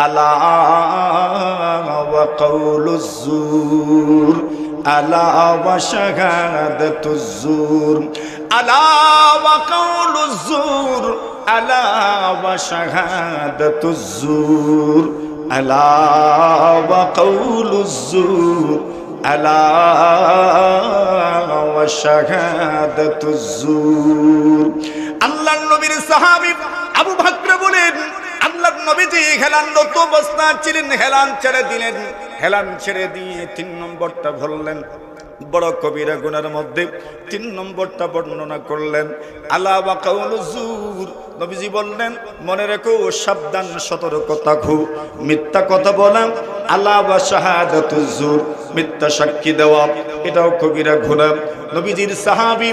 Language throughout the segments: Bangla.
আলা ওয়া কাউলুজ জুর, আলা ওয়া শাহাদাতুজ জুর, আলা ওয়া কাউলুজ জুর, আলা ওয়া শাহাদাতুজ জুর, আলা ওয়া কাউলুজ জুর, আলা ওয়া শাহাদাতুজ জুর। আল্লাহর নবীর সাহাবী আবু বকর বলেন, আল্লাহর নবীজি হেলানরত অবস্থায় ছিলেন, হেলান ছেড়ে দিলেন। হেলান ছেড়ে দিয়ে 3 নম্বরটা বললেন, বড় কবিরা গুনার মধ্যে 3 নম্বরটা বর্ণনা করলেন, আলা ওয়া কাউলুজ জুর। নবীজি বললেন, মনে রেখো, সাবধান, সতর্ক থাকো, মিথ্যা কথা বলা। আলা ওয়া শাহাদাতুজ জুর, মিথ্যা সাক্ষী দেওয়া, এটাও কবিরা গুনাহ। নবীজির সাহাবী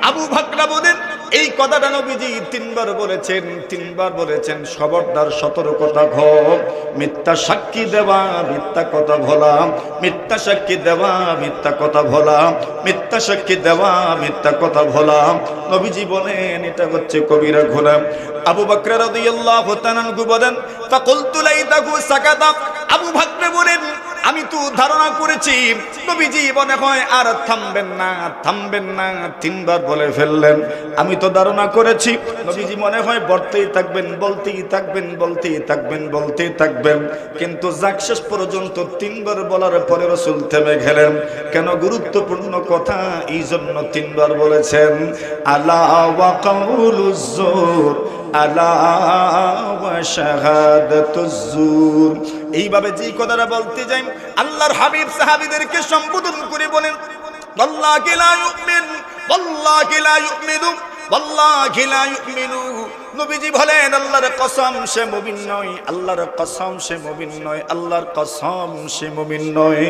আবু বকর বলেন, এই কথাটা নবীজি 3 বার বলেছেন, 3 বার বলেছেন, খবরদার, সতর্ক থাকো, মিথ্যা সাক্ষী দেওয়া, মিথ্যা কথা বলা, মিথ্যা সাক্ষী দেওয়া, মিথ্যা কথা বলা, মিথ্যা সাক্ষী দেওয়া, মিথ্যা কথা বলা। নবীজি বলেন এটা হচ্ছে কবিরা গুনাহ। আবু বকর রাদিয়াল্লাহু তাআলা আনহু বলেন, ফাকুলতু লাইতাহু সাকাতা। আবু বকর বলেন, আমি তো ধারণা করেছি নবীজি মনে হয় আর থামবেন না, থামবেন না, 3 বার বলে ফেললেন। আমি তো ধারণা করেছি নবীজি মনে হয় বলতেই থাকবেন, বলতেই থাকবেন, বলতেই থাকবেন, বলতেই থাকবেন। কিন্তু যাক, শেষ পর্যন্ত 3 বার বলার পরে রাসূল থেমে গেলেন। কেন? গুরুত্বপূর্ণ কথা, এই জন্য 3 বার বলেছেন, আলা ওয়া কাউলুজ জুর, আলা ওয়া শাহাদাতুজ জুর। এইভাবে যে কথাটা বলতে যাই, আল্লাহর হাবিব সাহাবীদেরকে সম্বোধন করে বলেন, ওয়াল্লাহি লা ইউমিন, ওয়াল্লাহি লা ইউমিনু, ওয়াল্লাহি লা ইউমিনু। নবীজি বলেন, আল্লাহর কসম, সে মুমিন নয়, আল্লাহর কসম, সে মুমিন নয়, আল্লাহর কসম, সে মুমিন নয়।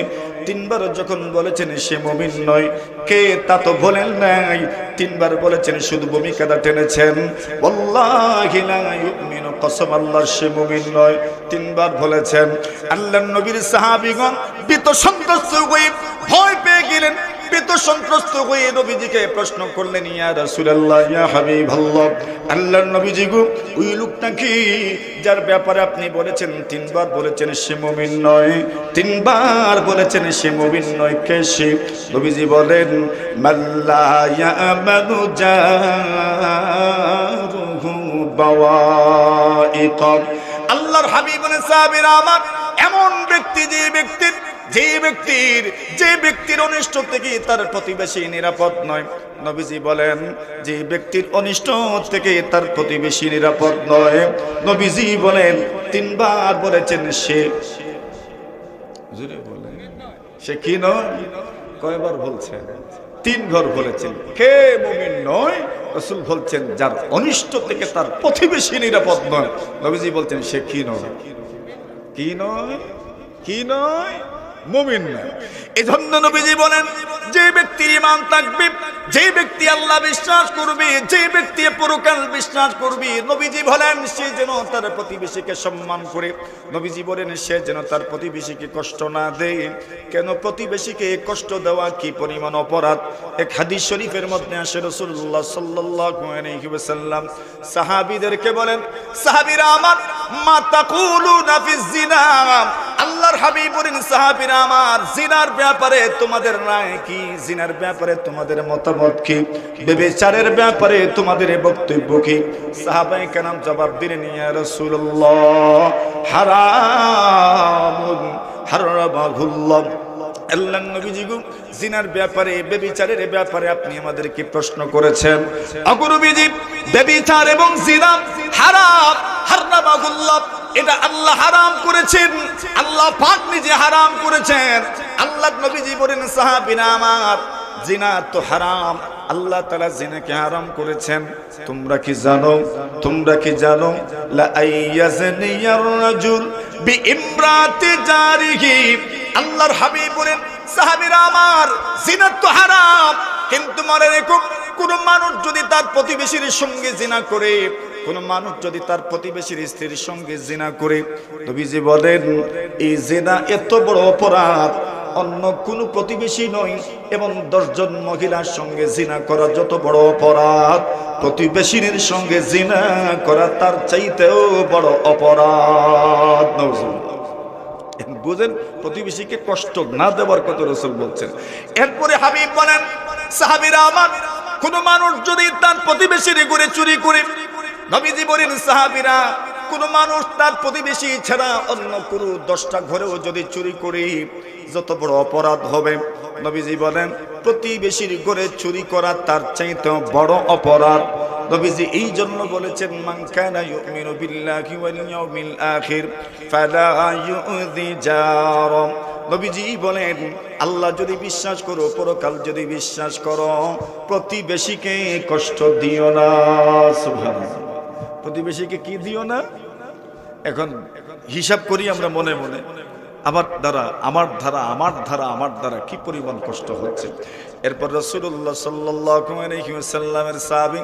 3 বার যখন বলেছেন সে মুমিন নয়, কে তা তো বলেন নাই, 3 বার বলেছেন, শুধু ভূমিকাটা টেনেছেন, ওয়াল্লাহি লা ইউমিনু, কসম আল্লাহর, সে মুমিন নয়। 3 বার বলেছেন। আল্লাহর নবীর সাহাবীগণ ভীত সন্ত্রস্ত হয়ে ভয় পেয়ে গেলেন। ভীত সন্ত্রস্ত হয়ে নবীজিকে প্রশ্ন করলেন, ইয়া রাসূলুল্লাহ, ইয়া হাবিবাল্লাহ, আল্লাহর নবীজি গো, ওই লোকটা কি যার ব্যাপারে আপনি বলেছেন 3 বার বলেছেন সে মুমিন নয়, 3 বার বলেছেন সে মুমিন নয়, কে সে? নবীজি বলেন, মাল্লা ইয়ামানু জারুহু বাওয়াইক। আল্লাহর হাবিব বলেন, সাহাবীরা আমার, এমন ব্যক্তি যে ব্যক্তির অনিষ্ট থেকে তার প্রতিবেশী নিরাপদ নয়। নবীজি বলেন, যে ব্যক্তির অনিষ্ট থেকে তার প্রতিবেশী নিরাপদ নয়। নবীজি বলেন, 3 বার বলেছেন সে, জোরে বলেন, সে কি নয়? কয়বার বলছেন? 3 বার বলেছেন। কে মুমিন নয়? রাসূল বলছেন, যার অনিষ্ট থেকে তার প্রতিবেশী নিরাপদ নয়। নবীজি বলছেন, সে কি নয়? কি নয়? কি নয়? মুমিন নয়। এজন্য নবীজি বলেন, যে ব্যক্তির ঈমান থাকবে, যে ব্যক্তি আল্লাহ বিশ্বাস করবে, যে ব্যক্তি পরকাল বিশ্বাস করবে, নবীজি বলেন, সে যেন তার প্রতিবেশীকে সম্মান করে। নবীজি বলেন, সে যেন তার প্রতিবেশীকে কষ্ট না দেয়। কেন? প্রতিবেশীকে কষ্ট দেওয়া কি পরিমাণ অপরাধ। এক হাদিস শরীফের মধ্যে আসে, রাসূলুল্লাহ সাল্লাল্লাহু আলাইহি ওয়াসাল্লাম সাহাবীদেরকে বলেন, সাহাবীরা আমার, মা তাকুলুনা ফিজ জিনা। আল্লাহর হাবিব বলেন, সাহাবীরা আমার, জিনার ব্যাপারে তোমাদের রায় কি? জিনার ব্যাপারে তোমাদের মতামত কি? ব্যভিচারের ব্যাপারে তোমাদের বক্তব্য কি? সাহাবায়ে কেরাম জবাব দিলেন, ইয়া রাসূলুল্লাহ, হারামুন হারামাহুল্লাহ। আল্লাহর নবীজি গো, জিনার ব্যাপারে, ব্যভিচারের ব্যাপারে আপনি আমাদেরকে প্রশ্ন করেছেন। ওগো নবীজি, ব্যভিচার এবং জিনা হারাম, হারামাহুল্লাহ, এটা আল্লাহ হারাম করেছেন, আল্লাহ পাক নিজে হারাম করেছেন। আল্লাহর নবীজি বলেন, সাহাবীরা আমার, জিনা তো হারাম, আল্লাহ তাআলা জিনাকে হারাম করেছেন। তোমরা কি জানো? তোমরা কি জানো? লা আইয়াজনিয়ার রাজুল বিইমরাতি জারিহি। আল্লাহর হাবিব বলেন, সাহাবীরা আমার, জিনা তো হারাম, কিন্তু মনে রেখো, কোন মানুষ যদি তার প্রতিবেশীর সঙ্গে জিনা করে, কোন মানুষ যদি তার প্রতিবেশীর স্ত্রীর সঙ্গে জিনা করে, নবীজি বলেন, এই জিনা এত বড় অপরাধ, অন্য কোনো প্রতিবেশী নয়। এবং 10 জন মহিলার সঙ্গে জিনা করা যত বড় অপরাধ, প্রতিবেশীর সঙ্গে জিনা করা তার চাইতেও বড় অপরাধ। বুঝেন, প্রতিবেশীকে কষ্ট না দেওয়ার কথা রাসূল বলছেন। এরপরে হাবিব বলেন, সাহাবীরা আমার, কোন মানুষ যদি তার প্রতিবেশীর ঘরে চুরি করে, নবীজি বলেন সাহাবীরা, কোন মানুষ তার প্রতিবেশী ছাড়া অন্য কোনো 10টা ঘরেও যদি চুরি করে, যত বড় অপরাধ হবে, নবীজি বলেন প্রতিবেশীর ঘরে চুরি করা তার চাইতে বড় অপরাধ। নবীজি এই জন্য বলেছেন, মান কানা ইউমিনু বিল্লাহি ওয়াল ইয়াউমিল আখির ফালা ইউযি জারা। নবীজি বলেন, আল্লাহ যদি বিশ্বাস করো, পরকাল যদি বিশ্বাস করো, প্রতিবেশীকে কষ্ট দিও না। সুবহানাল্লাহ। প্রতিবেশীকে কি দিও না? এখন হিসাব করি আমরা মনে মনে, আমার দ্বারা কি পরিমাণ কষ্ট হচ্ছে। এরপর রাসূলুল্লাহ সাল্লাল্লাহু আলাইহি ওয়াসাল্লামের সাহাবী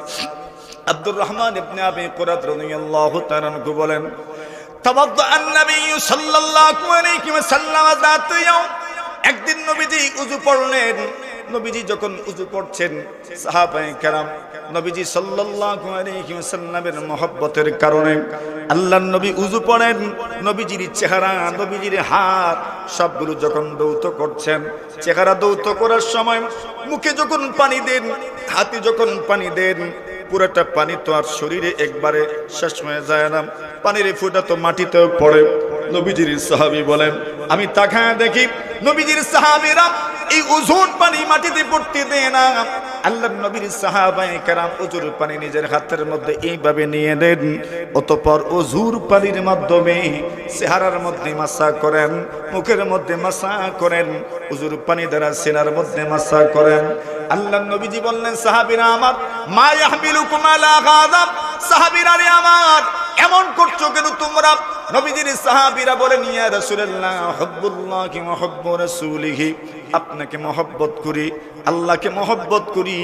আব্দুর রহমান ইবনে আবি কুরাত রাদিয়াল্লাহু তাআলা আনহু বলেন, তাওয়াদ্দা আন-নবী সাল্লাল্লাহু আলাইহি ওয়াসাল্লাম যাত ইয়াউম, একদিন নবীজি ওযু পড়লেন। নবীজি যখন ওযু পড়ছেন, সাহাবায়ে কেরাম নবীজি সাল্লাল্লাহু আলাইহি ওয়াসাল্লামের মহব্বতের কারণে আল্লাহর নবী ওযু পড়েন, নবীজির চেহারা, নবীজির হাত সবগুলো যখন দৌত করছেন, চেহারা দৌত করার সময় মুখে যখন পানি দেন, হাতে যখন পানি দেন, পুরোটা পানি তো আর শরীরে একবারে শেষ হয়ে যায় না, পানির ফোঁটা তো মাটিতেও পড়ে। নবীজির সাহাবী বলেন, আমি তাকায় দেখি নবীজির সাহাবীরা এই ওযুর পানি মাটিতে পড়তে দেয় না। আল্লাহর নবীর সাহাবায়ে কেরাম ওযুর পানি নিজের হাতের মধ্যে এইভাবে নিয়ে নেন, অতঃপর ওযুর পানির মাধ্যমে চেহারার মধ্যে মাসা করেন, মুখের মধ্যে মাসা করেন, ওযুর পানি দ্বারা সিনার মধ্যে মাসা করেন। আল্লাহর নবীজি বললেন, সাহাবীরা আমার, মা ইয়াহমিলুকুম আলা হাযা, সাহাবীরা রে আমার, এমন করছো কেন তোমরা? নবীজির সাহাবীরা বলেন, ইয়া রাসূলুল্লাহ, হুব্বুল্লাহি ওয়া হুব্বু রাসূলিহি, আপনাকে মহব্বত করি, আল্লাহকে মহব্বত করি।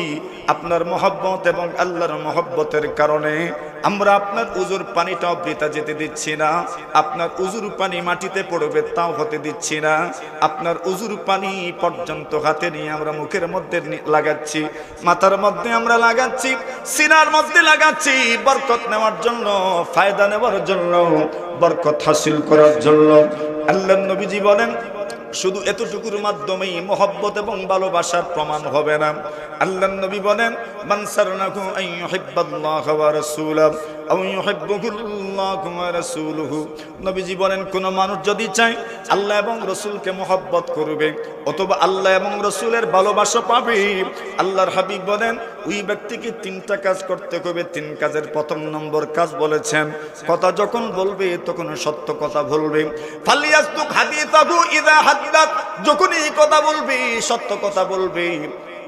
আপনার মহব্বত এবং আল্লাহর মহব্বতের কারণে আমরা আপনার ওযুর পানিটাও বৃথা যেতে দিচ্ছি না, আপনার ওযুর পানি মাটিতে পড়বে তাও হতে দিচ্ছি না, আপনার ওযুর পানি পর্যন্ত হাতে নিয়ে আমরা মুখের মধ্যে লাগাচ্ছি, মাথার মধ্যে আমরা লাগাচ্ছি, সিনার মধ্যে লাগাচ্ছি, বরকত নেওয়ার জন্য, ফায়দা নেওয়ার জন্য, বরকত হাসিল করার জন্য। আল্লাহর নবীজি বলেন, শুধু এতটুকুর মাধ্যমেই মহব্বত এবং ভালোবাসার প্রমাণ হবে না। আল্লাহর নবী বলেন, মান সারনাহু আন ইউহিব্বাল্লাহ ওয়া রাসূলাহু আও ইউহিব্বুহুল্লাহু ওয়া রাসূলুহু। নবীজি বলেন, কোন মানুষ যদি চায় আল্লাহ এবং রাসূলকে মহব্বত করবে অথবা আল্লাহ এবং রাসূলের ভালোবাসা পাবে, আল্লাহর হাবিব বলেন ওই ব্যক্তিকে 3টা কাজ করতে হবে। 3 কাজের প্রথম নম্বর কাজ বলেছেন, কথা যখন বলবে তখন সত্য কথা বলবে। ফালিয়াসদুক হাদিসাহু ইযা হাদাত, যখনই কথা বলবে সত্য কথা বলবে।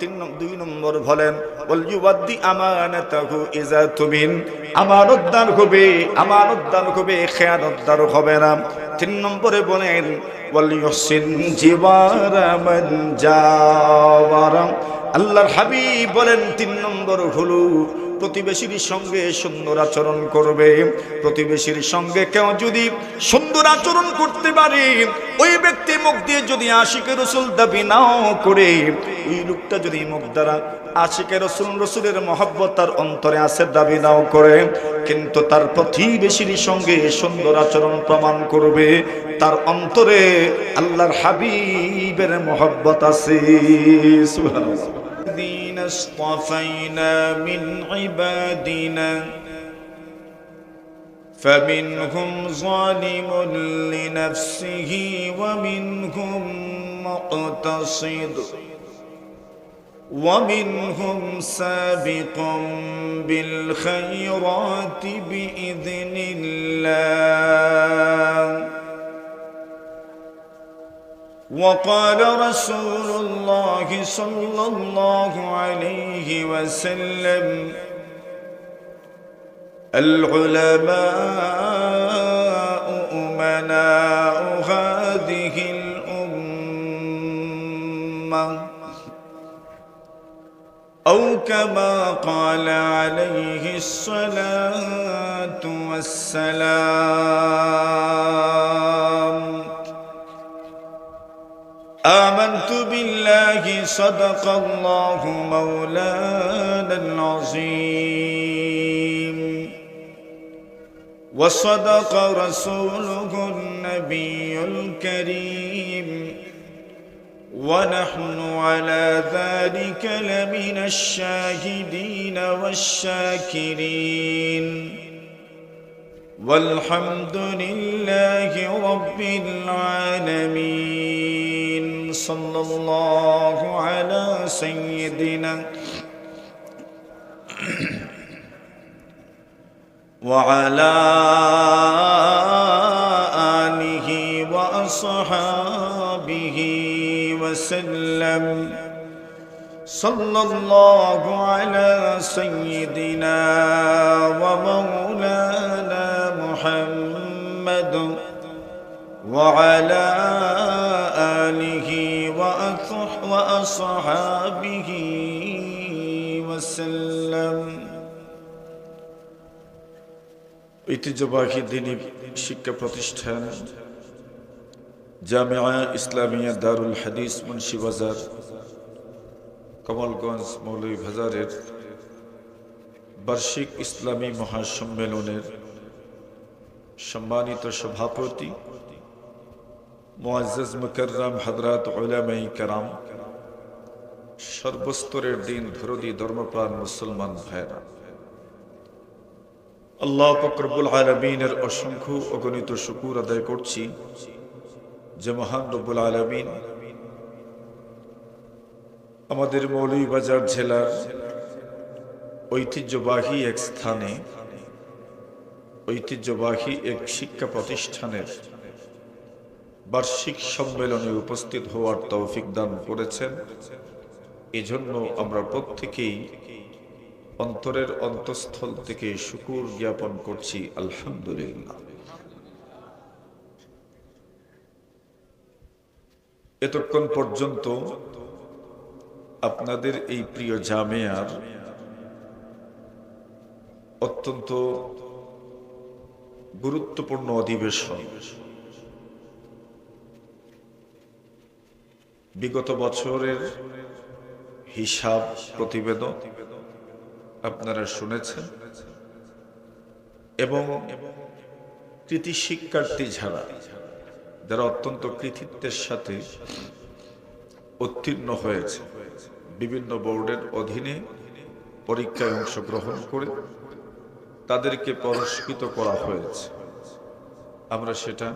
2 নম্বর বলেন, ওয়াল ইউদ্দি আমানাতাহু ইযা তুমিন, আমানতদার হবে, খেয়ানতদার হবে না। 3 নম্বরে বলেন, ওয়াল ইউহসিন জিওয়ারা মান জাওয়ারা। আল্লাহর হাবিব বলেন 3 নম্বর হলো প্রতিবেশীর সঙ্গে সুন্দর আচরণ করবে। প্রতিবেশীর সঙ্গে কেউ যদি সুন্দর আচরণ করতে পারে, ওই ব্যক্তি মুখ দিয়ে যদি আশিকে রাসূল দাবি নাও করে, ওই লোকটা যদি মুখ দ্বারা আশিকে রাসূল, রাসূলের মহব্বত তার অন্তরে আছে দাবি নাও করে, কিন্তু তার প্রতিবেশীর সঙ্গে সুন্দর আচরণ প্রমাণ করবে, তার অন্তরে আল্লাহর হাবিবের মহব্বত আছে। সুবহানাল্লাহ। الذين اصطفينا من عبادنا فمنهم ظالم لنفسه ومنهم مقتصد ومنهم سابق بالخيرات بإذن الله. وقال رسول الله صلى الله عليه وسلم: العلماء أمناء هذه الأمة، أو كما قال عليه الصلاة والسلام. آمنت بالله صدق الله مولانا العظيم وصدق رسوله النبي الكريم ونحن على ذلك لمن الشاهدين والشاكرين والحمد لله رب العالمين صلى الله على سيدنا وعلى آله وأصحابه وسلم صلى الله على سيدنا ومولانا محمد وعلى آله وأصحابه وسلم ঐতিহ্যবাহী দ্বীনি শিক্ষা প্রতিষ্ঠান জামিয়া ইসলামিয়া দারুল হাদিস মুন্সিবাজার কমলগঞ্জ মৌলভীবাজারের বার্ষিক ইসলামী মহাসম্মেলনের সম্মানিত সভাপতি মুআজ্জাজ মুকাররম হযরত উলামায়ে কেরাম, সর্বস্তরের দিন ধরদি ধর্মপ্রাণ মুসলমান ভাইরা, আল্লাহ পাক রব্বুল আলামিনের অসংখ্য অগণিত শুকর আদায় করছি যে মহান রব্বুল আলামিন আমাদের মৌলভীবাজার জেলার ঐতিহ্যবাহী এক স্থানে ঐতিহ্যবাহী এক শিক্ষা প্রতিষ্ঠানের বার্ষিক সম্মেলনে উপস্থিত হওয়ার তৌফিক দান করেছেন। এজন্য আমরা প্রত্যেকেই অন্তরের অন্তঃস্থল থেকে শুকর জ্ঞাপন করছি, আলহামদুলিল্লাহ। এতক্ষণ পর্যন্ত আপনাদের এই প্রিয় জামিয়ার অত্যন্ত গুরুত্বপূর্ণ অধিবেশন, বিগত বছরের হিসাব প্রতিবেদন আপনারা শুনেছেন এবং কৃতি শিক্ষার্থী যারা অত্যন্ত কৃতিত্বের সাথে উত্তীর্ণ হয়েছে, বিভিন্ন বোর্ডের অধীনে পরীক্ষায় অংশগ্রহণ করে তাদেরকে পুরস্কৃত করা হয়েছে। আমরা সেটা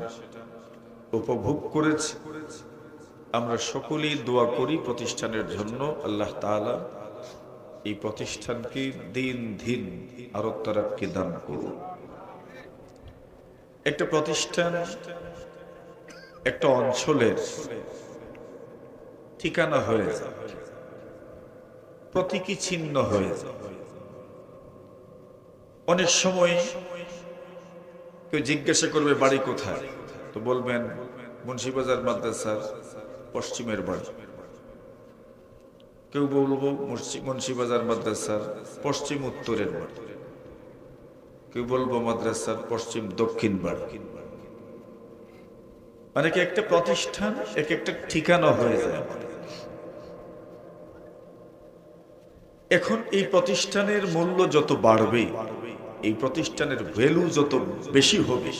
উপভোগ করেছি। আমরা সকলেই দোয়া করি প্রতিষ্ঠানের জন্য, আল্লাহ তাআলা এই প্রতিষ্ঠানকে দিন দিন আরো তারাক্কি দান করুন। একটা প্রতিষ্ঠান একটা অঞ্চলের ঠিকানা হয়ে যায়, প্রতীকী চিহ্ন হয়ে যায়। অনেক সময় কেউ জিজ্ঞাসা করবে বাড়ি কোথায়, তো বলবেন মুন্সিবাজার মাদ্রাসার পশ্চিমের বাড়ি। কেউ বলবো মুন্সিবাজার মাদ্রাসার পশ্চিম উত্তরের বাড়ি, কেউ বলবো মাদ্রাসার পশ্চিম দক্ষিণ বাড়ি। মানে কি একটা প্রতিষ্ঠান এক একটা ঠিকানা হয়ে যায়। এখন এই প্রতিষ্ঠানের মূল্য যত বাড়বে, এই প্রতিষ্ঠানের ভ্যালু যত বেশি হবে,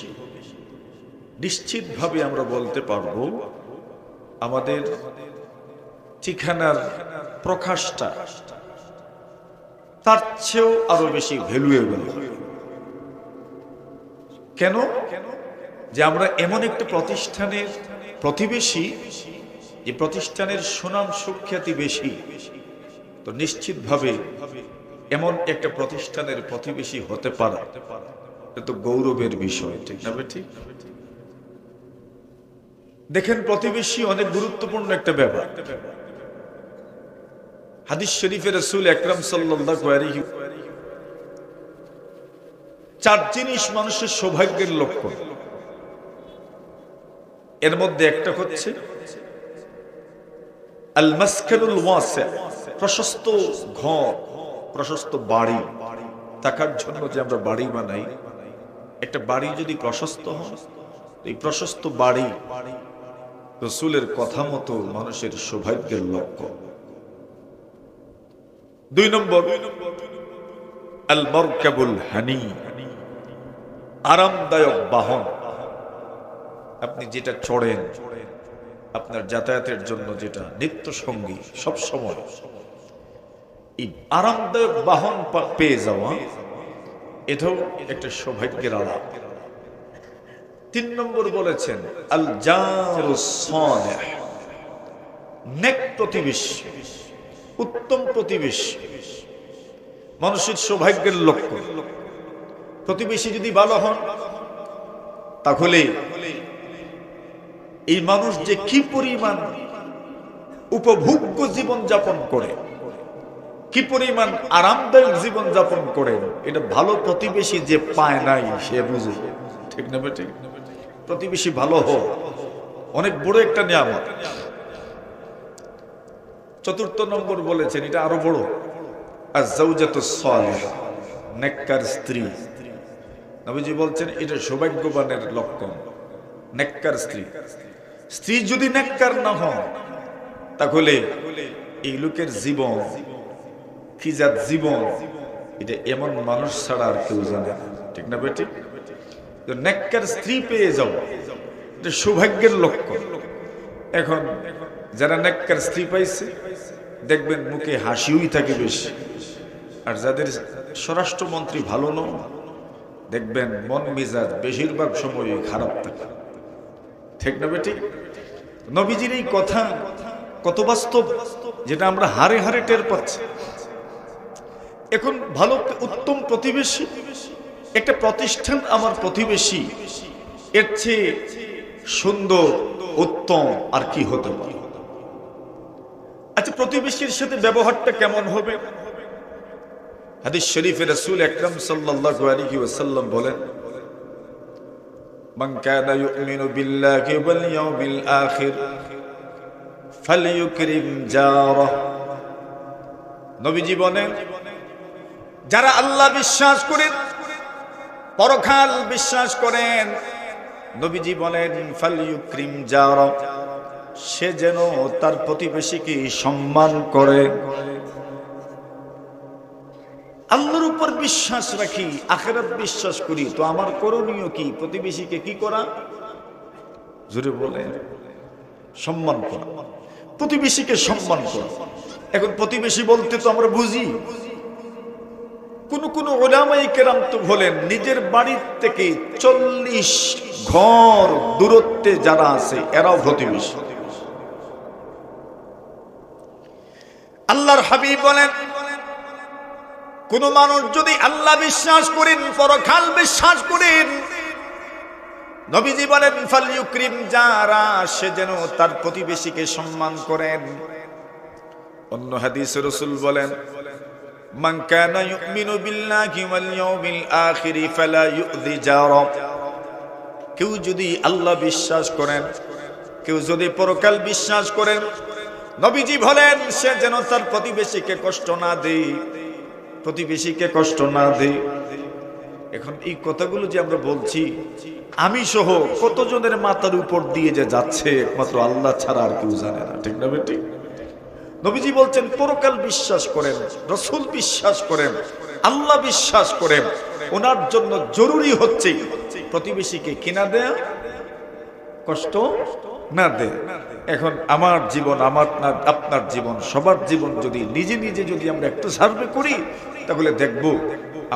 নিশ্চিতভাবে আমরা বলতে পারবো আমাদের ঠিকানার প্রকাশটা তার চেয়েও আরো বেশি ভ্যালুয়েবল। কেন? যে আমরা এমন একটা প্রতিষ্ঠানের প্রতিবেশী, যে প্রতিষ্ঠানের সুনাম সুখ্যাতি বেশি, তো নিশ্চিতভাবে এমন একটা প্রতিষ্ঠানের প্রতিবেশী হতে পারা এটা তো গৌরবের বিষয়, ঠিক না? ঠিক। দেখেন, প্রতিবেশী অনেক গুরুত্বপূর্ণ একটা ব্যাপার। হাদিস শরীফে রাসূল আকরাম সাল্লাল্লাহু আলাইহি চার জিনিস মানুষের সৌভাগ্যের লক্ষণ। এর মধ্যে একটা হচ্ছে আল মাসকানুল ওয়াসি, প্রশস্ত ঘর, প্রশস্ত বাড়ি। থাকার জন্য যে আমরা বাড়ি বানাই, একটা বাড়ি যদি প্রশস্ত হয়, এই প্রশস্ত বাড়ি রসুলের কথা মতো মানুষের সৌভাগ্যের লক্ষ্য। 2 নম্বর আল মারকাবুল হানি, আরামদায়ক বাহন। আপনি যেটা চড়েন, আপনার যাতায়াতের জন্য যেটা নিত্য সঙ্গী সব সময়, এই আরামদায়ক বাহন পেয়ে যাওয়া, এটাও একটা সৌভাগ্যের আলাপ। 3 নম্বর বলেছেন আল জারুস সালিহ, নেক প্রতিবেশী, উত্তম প্রতিবেশী মানুষের সৌভাগ্যের লক্ষ্য। প্রতিবেশী যদি ভালো হন, তাহলে এই মানুষ যে কি পরিমাণ উপভোগ্য জীবন যাপন করে, কি পরিমাণ আরামদায়ক জীবন যাপন করে, এটা ভালো প্রতিবেশী যে পায় নাই সে বুঝে। ঠিক না বেটি? প্রতিবেশী ভালো হোক অনেক বড় একটা নিয়ামত। 4 নম্বর বলেছেন, এটা আরো বড়, আয-যাওজাতুস সালিহা, নেককার স্ত্রী। নবীজি বলছেন এটা সৌভাগ্যবানের লক্ষণ, নেককার স্ত্রী। স্ত্রী যদি নেককার না হয়, তাহলে এই লোকের জীবন কি জাত জীবন, এটা এমন মানুষ ছাড়া আর কেউ জানে না। ঠিক না বেটি? নেককার স্ত্রী পেয়ে যাও, এটা সৌভাগ্যের লক্ষণ। এখন যারা নেককার স্ত্রী পাইছে, দেখবেন মুখে হাসিই থাকে বেশি। আর যাদের স্বরাষ্ট্রমন্ত্রী ভালো নয়, দেখবেন মন মেজাজ বেশিরভাগ সময় খারাপ থাকে। ঠিক না বেটি? নবীজির এই কথা কত বাস্তব, যেটা আমরা হারে হারে টের পাচ্ছি। এখন ভালো উত্তম প্রতিবেশী, একটা প্রতিষ্ঠান আমার প্রতিবেশী, এর চেয়ে সুন্দর উত্তম আর কি হতে পারে? আচ্ছা, প্রতিবেশীর সাথে ব্যবহারটা কেমন হবে? হাদিস শরীফে রাসূল আকরাম সাল্লাল্লাহু আলাইহি ওয়াসাল্লাম বলেন, মান কানা ইউমিনু বিল্লাহি ওয়াল ইয়াউমিল আখির ফালইউকরিম জারাহ। নবীজি বলেন, যারা আল্লাহ বিশ্বাস করেন, পরকাল বিশ্বাস করেন, নবীজি বলেন ফালইউকরিম জারাহ, সে যেন তার প্রতিবেশীকে সম্মান করে। আল্লাহর উপর বিশ্বাস রাখি, আখিরাত বিশ্বাস করি, তো আমার করণীয় কি? প্রতিবেশীকে কি করা? জোরে বলে, সম্মান করা, প্রতিবেশীকে সম্মান করা। এখন প্রতিবেশী বলতে তো আমরা বুঝি, কোন উলামায়ে কেরাম তো বলেন নিজের বাড়ির থেকে 40 ঘর দূরত্বে যারা আছে এরাও প্রতিবেশী। আল্লাহর হাবিব বলেন, কোন মানুষ যদি আল্লাহ বিশ্বাস করেন, পরকাল বিশ্বাস করেন, নবীজি বলেন ফালইউকরিম জারা, সে যেন তার প্রতিবেশীকে সম্মান করেন। অন্য হাদিসে রাসূল বলেন, মান কানা ইউমিনু বিল্লাহি ওয়াল ইয়াউমিল আখির ফালা ইউযি জারা, কেউ যদি আল্লাহ বিশ্বাস করেন, কেউ যদি পরকাল বিশ্বাস করেন, নবীজি বলেন সে যেন তার প্রতিবেশীকে কষ্ট না দেয়, প্রতিবেশীকে কষ্ট না দেয়। এখন এই কথাগুলো যে আমরা বলছি, আমি সহ কতজনের মাথার উপর দিয়ে যে যাচ্ছে একমাত্র আল্লাহ ছাড়া আর কেউ জানে না। ঠিক না বেটি? নবীজি বলছেন পরকাল বিশ্বাস করেন, রাসূল বিশ্বাস করেন, আল্লাহ বিশ্বাস করেন, ওনার জন্য জরুরি হচ্ছে প্রতিবেশীকে কিনা দেয়া, কষ্ট না দেয়। এখন আমার জীবন, আমার না আপনার জীবন, সবার জীবন যদি নিজে নিজে যদি আমরা একটু সার্ভে করি, তাহলে দেখব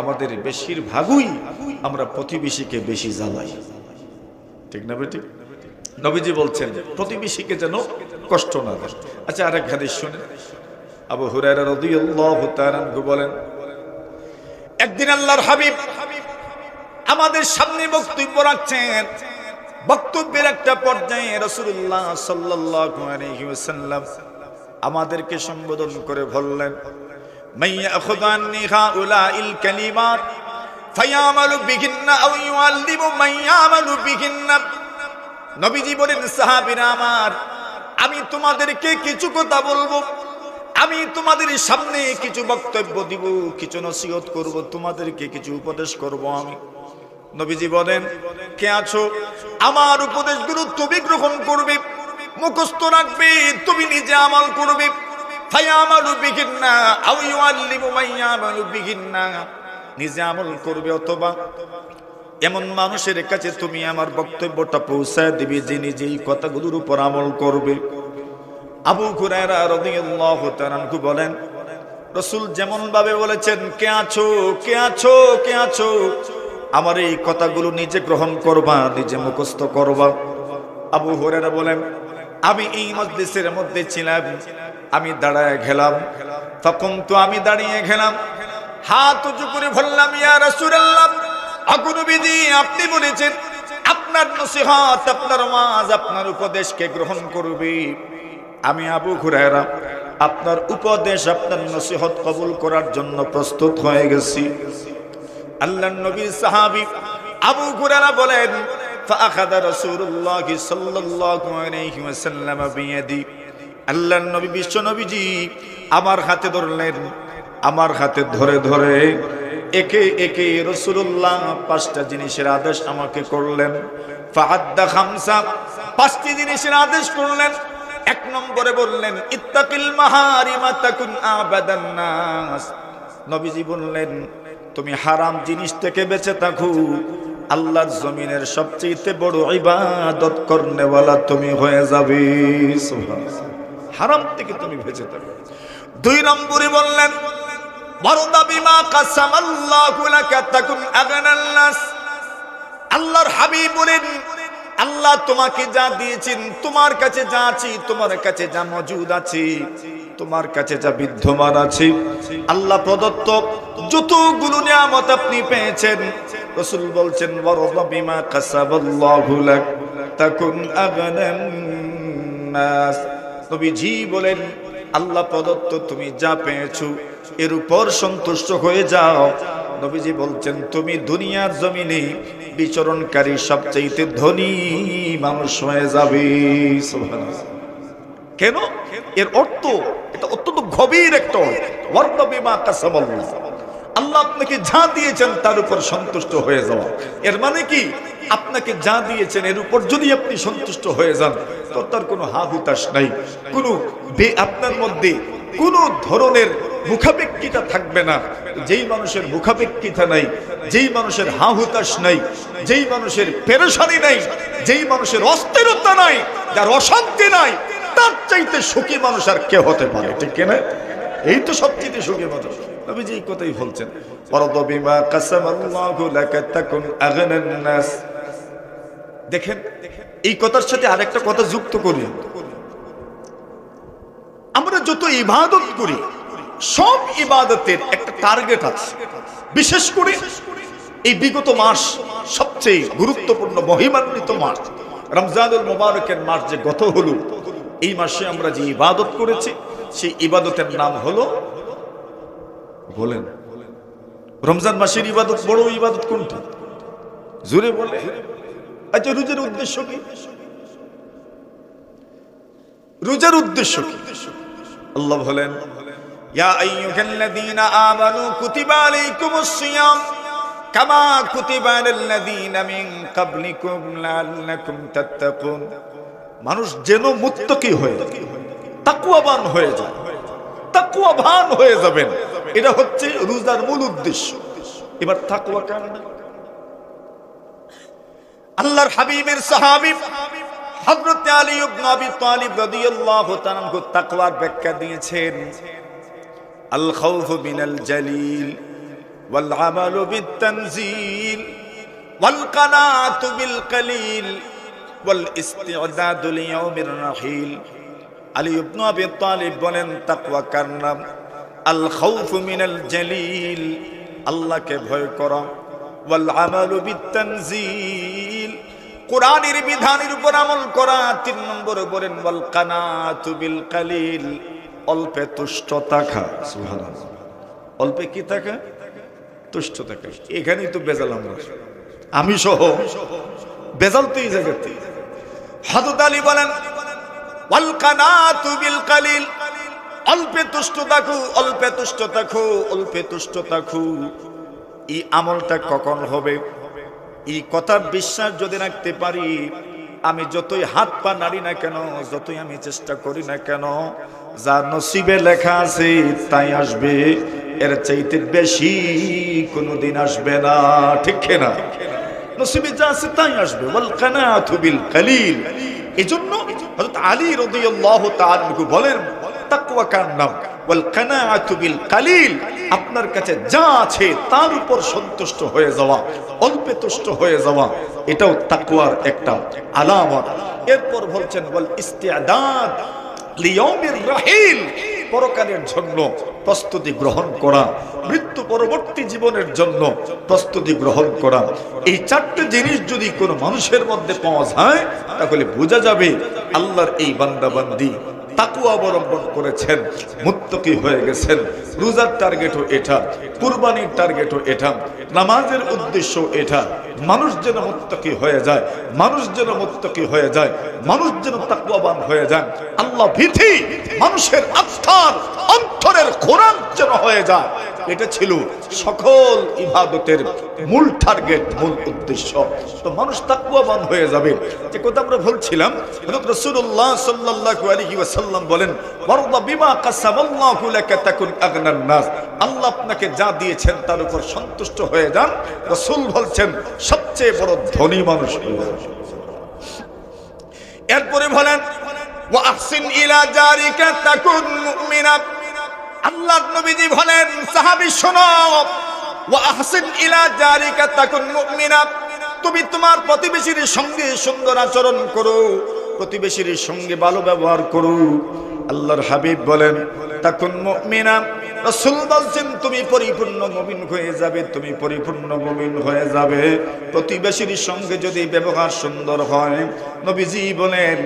আমাদের বেশিরভাগই আমরা প্রতিবেশীকে বেশি জ্বালাই। ঠিক না বেটি? নবীজি বলছেন প্রতিবেশীকে যেন কষ্ট না দেয়। আচ্ছা, আরেক হাদিস শুনেন। আবু হুরায়রা রাদিয়াল্লাহু তাআলা আনহু বলেন, একদিন আল্লাহর হাবিব আমাদের সামনে বক্তব্য রাখছেন। বক্তব্যের একটা পর্যায়ে রাসূলুল্লাহ সাল্লাল্লাহু আলাইহি ওয়াসাল্লাম আমাদেরকে সম্বোধন করে বললেন, মাইয়া আখুযানি হাউলাইল কালিমাত ফায়ামালু বিহিন্না আও ইউআল্লিমু মাইয়ামালু বিহিন্না। নবীজি বলেন, সাহাবীরা আমার, আমি তোমাদেরকে কিছু কথা বলবো, আমি তোমাদের সামনে কিছু বক্তব্য দিব, কিছু নসিহত করব, তোমাদেরকে কিছু উপদেশ করব আমি। নবীজি বলেন, কে আছো আমার উপদেশগুলো তুমি গ্রহণ করবে, মুখস্থ রাখবে, তুমি নিজে আমল করবে। ফায়ামালু বিহিন্না আও ইউআল্লিমু মাইয়ামালু বিহিন্না, নিজে আমল করবে অথবা এমন মানুষের কাছে তুমি আমার বক্তব্যটা পৌঁছায় দিবে যে নিজে এই কথাগুলোর উপর আমল করবে। আবু হুরায়রা রাদিয়াল্লাহু তাআলা আনহু বলেন, রাসূল যেমন ভাবে বলেছেন, কে আছো কে আছো কে আছো, আমার এই কথাগুলো নিজে গ্রহণ করবা, নিজে মুখস্থ করবা। আবু হুরায়রা বলেন, আমি এই মজলিসের মধ্যে ছিলাম, আমি দাঁড়ায় গেলাম। ফাকুমতু, আমি দাঁড়িয়ে গেলাম, হাত উঁচু করে বললাম, ইয়া রাসূলুল্লাহ, নবীজি আপনি বলেছেন আপনার নসিহত, আপনার ওয়াজ, আপনার উপদেশকে গ্রহণ করবে। আমি আবু হুরায়রা আপনার উপদেশ, আপনার নসিহত কবুল করার জন্য প্রস্তুত হয়ে গেছি। আল্লাহর নবীর সাহাবী আবু হুরায়রা বলেন, ফাআখাযা রাসূলুল্লাহ সাল্লাল্লাহু আলাইহি ওয়াসাল্লাম বিয়াদি, আল্লাহর নবী বিশ্ব নবীজি আমার হাতে ধরলেন, আমার হাতে ধরে ধরে একে একে রাসূলুল্লাহ 5টা জিনিসের আদেশ আমাকে করলেন। ফাআদ্দা খামসা, 5টি জিনিসের আদেশ করলেন। 1 নম্বরে বললেন, ইত্তাকিল মাহারিমা তাকুন আবাদান নাস, নবীজি বললেন তুমি হারাম জিনিস থেকে বেঁচে থাকো, আল্লাহর জমিনের সবচেয়ে বড় ইবাদত করনেওয়ালা তুমি হয়ে যাবে। সুবহানাল্লাহ, হারাম থেকে তুমি বেঁচে থাকো। 2 নম্বরে বললেন, ওয়ারদা বিমা কাসামাল্লাহু লাকা তাকুন আগনান নাস, আল্লাহর হাবিব বলেন আল্লাহ তোমাকে যা দিয়েছেন, তোমার কাছে যা আছে, তোমার কাছে যা মজুদ আছে, তোমার কাছে যা বিদ্যমান আছে, আল্লাহ প্রদত্ত যতগুলো নিয়ামত আপনি পেয়েছেন, রাসূল বলছেন ওয়ারদা বিমা কাসাবাল্লাহু লাক তাকুন আগনান নাস, নবীজি বলেন আল্লাহ প্রদত্ত তুমি যা পেয়েছো এর উপর সন্তুষ্ট হয়ে যাও। নবীজি বলছেন তুমি দুনিয়ার জমিনে বিচরণকারী সবচেয়ে ধনী মানুষ হয়ে যাবে। সুবহানাল্লাহ। কেন? এর অর্থ এটা অত্যন্ত গভীর একটা অর্থ। ওয়ারদা বিমা কাসাবাল্লাহ, আল্লাহ আপনাকে যা দিয়েছেন তার উপর সন্তুষ্ট হয়ে যাওয়া। এর মানে কি, আপনাকে যা দিয়েছেন এর উপর যদি আপনি সন্তুষ্ট হয়ে যান তো তার কোনো হা হুতাশ নাই, কোনো আপনার মধ্যে কোনো ধরনের মুখাপেক্ষিতা থাকবে না। যেই মানুষের মুখাপেক্ষিতা নাই, যেই মানুষের হা হুতাশ নাই, যেই মানুষের পেরেশানি নাই, যেই মানুষের অস্থিরতা নাই, যার অশান্তি নাই, তার চাইতে সুখী মানুষ আর কে হতে পারে? ঠিক কিনা? এই তো সবচেয়ে সুখী মানুষ। নবীজি এই কথাই বলছেন, ওয়ারদা বিমা কাসামাল্লাহু লাকা তাকুন আগনান নাস। দেখেন এই কথার সাথে আরেকটা কথা যুক্ত করি, আমরা যত ইবাদত করি সব ইবাদতের একটা টার্গেট আছে। বিশেষ করে এই বিগত মাস সবচেয়ে গুরুত্বপূর্ণ মহিমান্বিত মাস রমজানুল মুবারকের মাস যে গত হলো, এই মাসে আমরা যে ইবাদত করেছি সেই ইবাদতের নাম হলো, বলেন রমজান মাসের ইবাদত বড় ইবাদত কোনটা? জোরে বলে। আচ্ছা রোজার উদ্দেশ্য কি? রোজার উদ্দেশ্য কি? আল্লাহ বলেন, ইয়া আইয়ুহাল্লাযীনা আমানু কুতিবা আলাইকুমুস সিয়াম কামা কুতিবা আলাল্লাযীনা মিন ক্বাবলিকুম লাআল্লাকুম তাত্তাকুন। মানুষ যেন মুত্তাকি হয়ে, তাকওয়াবান হয়ে যায়, তাকওয়াবান হয়ে যাবেন, এটা হচ্ছে রোজার মূল উদ্দেশ্য। এবার তাকওয়া কার না? আল্লাহর হাবিবের সাহাবী হযরত আলী ইবনে আবি তালিব রাদিয়াল্লাহু তাআলা আনহু তাকওয়ার ব্যাখ্যা দিয়েছেন, আল খাউফু মিনাল জালিল ওয়াল আমালু বিত তানজিল ওয়াল কানাতু বিল কালিল ওয়াল ইস্তি'দাদু লিয়াউমির রাহিল। আলী ইবনে আবি তালিব বলেন তাকওয়া কার নাম? আল খাউফু মিনাল জালিল, আল্লাহকে ভয় করা, ওয়াল আমালু বিত তানজিল, কোরআনের বিধানের উপর আমল করা। 3 নম্বরে বলেন ওয়াল কানাতু বিল কালিল, অল্পে তুষ্ট থাকা। সুবহানাল্লাহ। অল্পে কি থাকা? তুষ্ট থাকা। এখানেই তো বেজাল, আমরা আমি সহ বেজাল তো এই জায়গাতে। হযরত আলী বলেন ওয়াল কানাতু বিল কালিল, অল্পে তুষ্ট থাকো, অল্পে তুষ্ট থাকো, অল্পে তুষ্ট থাকো। এই আমলটা কখন হবে? এই কথার বিশ্বাস যদি রাখতে পারি আমি যতই হাত পা নাড়ি না কেন, যতই আমি চেষ্টা করি না কেন, যা নসিবে লেখা আছে তাই আসবে, এর চাইতে বেশি কোনোদিন আসবে না। ঠিক না? নসিবে যা আছে তাই আসবে। ওয়াল কানাতু বিল কালিল। এজন্য হযরত আলী রাদিয়াল্লাহু তাআলা বলেন তাকওয়া কার নাম ওয়াল কানাতু বিল কালিল, আপনার কাছে যা আছে তার উপর সন্তুষ্ট হয়ে যাওয়া, অল্পে তুষ্ট হয়ে যাওয়া, এটাও তাকওয়ার একটা আলামত। এরপর বলছেন ওয়াল ইস্তিআদাদ লিয়াউমির রাহিল, পরকালের জন্য প্রস্তুতি গ্রহণ করা, মৃত্যু পরবর্তী জীবনের জন্য প্রস্তুতি গ্রহণ করা। এই চারটি জিনিস যদি কোনো মানুষের মধ্যে পাওয়া যায় তাহলে বোঝা যাবে আল্লাহর এই বান্দা বান্দি তাকওয়া অবলম্বন করেছেন, মুত্তাকি হয়ে গেছেন। রোজার টার্গেটও এটা, কুরবানির টার্গেটও এটা, নামাজের উদ্দেশ্য এটা। মানুষ যেন মুত্তাকি হয়ে যায়, মানুষ যেন মুত্তাকি হয়ে যায়, মানুষ যেন তাকওয়াবান হয়ে যায়। আল্লাহ ভীতি মানুষের আত্মার অন্তরের কোরআন যেন হয়ে যায়, এটা ছিল সকল ইবাদতের মূল টার্গেট, মূল উদ্দেশ্য। তো মানুষ তাকওয়াবান হয়ে যাবে। যে কথা আমরা বলছিলাম, হযরত রাসূলুল্লাহ সাল্লাল্লাহু আলাইহি ওয়াসাল্লাম বলেন ওয়ারদা বিমা কাসাবাল্লাহু লাকা তাকুন আগনান নাস, আল্লাহ আপনাকে যা দিয়েছেন তার উপর সন্তুষ্ট হয়ে যান। রাসূল বলছেন সবচেয়ে বড় ধনী মানুষ হয়ে যান। এরপরে বলেন ওয়া আহসিন ইলা জারিকা তাকুন মুমিনা, আল্লাহর নবীজি বলেন সাহাবী শোনো, ওয়া আহসিন ইলা জারিকা তাকুন মুমিনা, তুমি তোমার প্রতিবেশীর সঙ্গে সুন্দর আচরণ করো, প্রতিবেশীর সঙ্গে ভালো ব্যবহার করো। আল্লাহর হাবিব বলেন তাকুন মুমিনা, রাসূল বলছেন তুমি পরিপূর্ণ মুমিন হয়ে যাবে, তুমি পরিপূর্ণ মুমিন হয়ে যাবে প্রতিবেশীর সঙ্গে যদি ব্যবহার সুন্দর হয়। নবীজি বলেন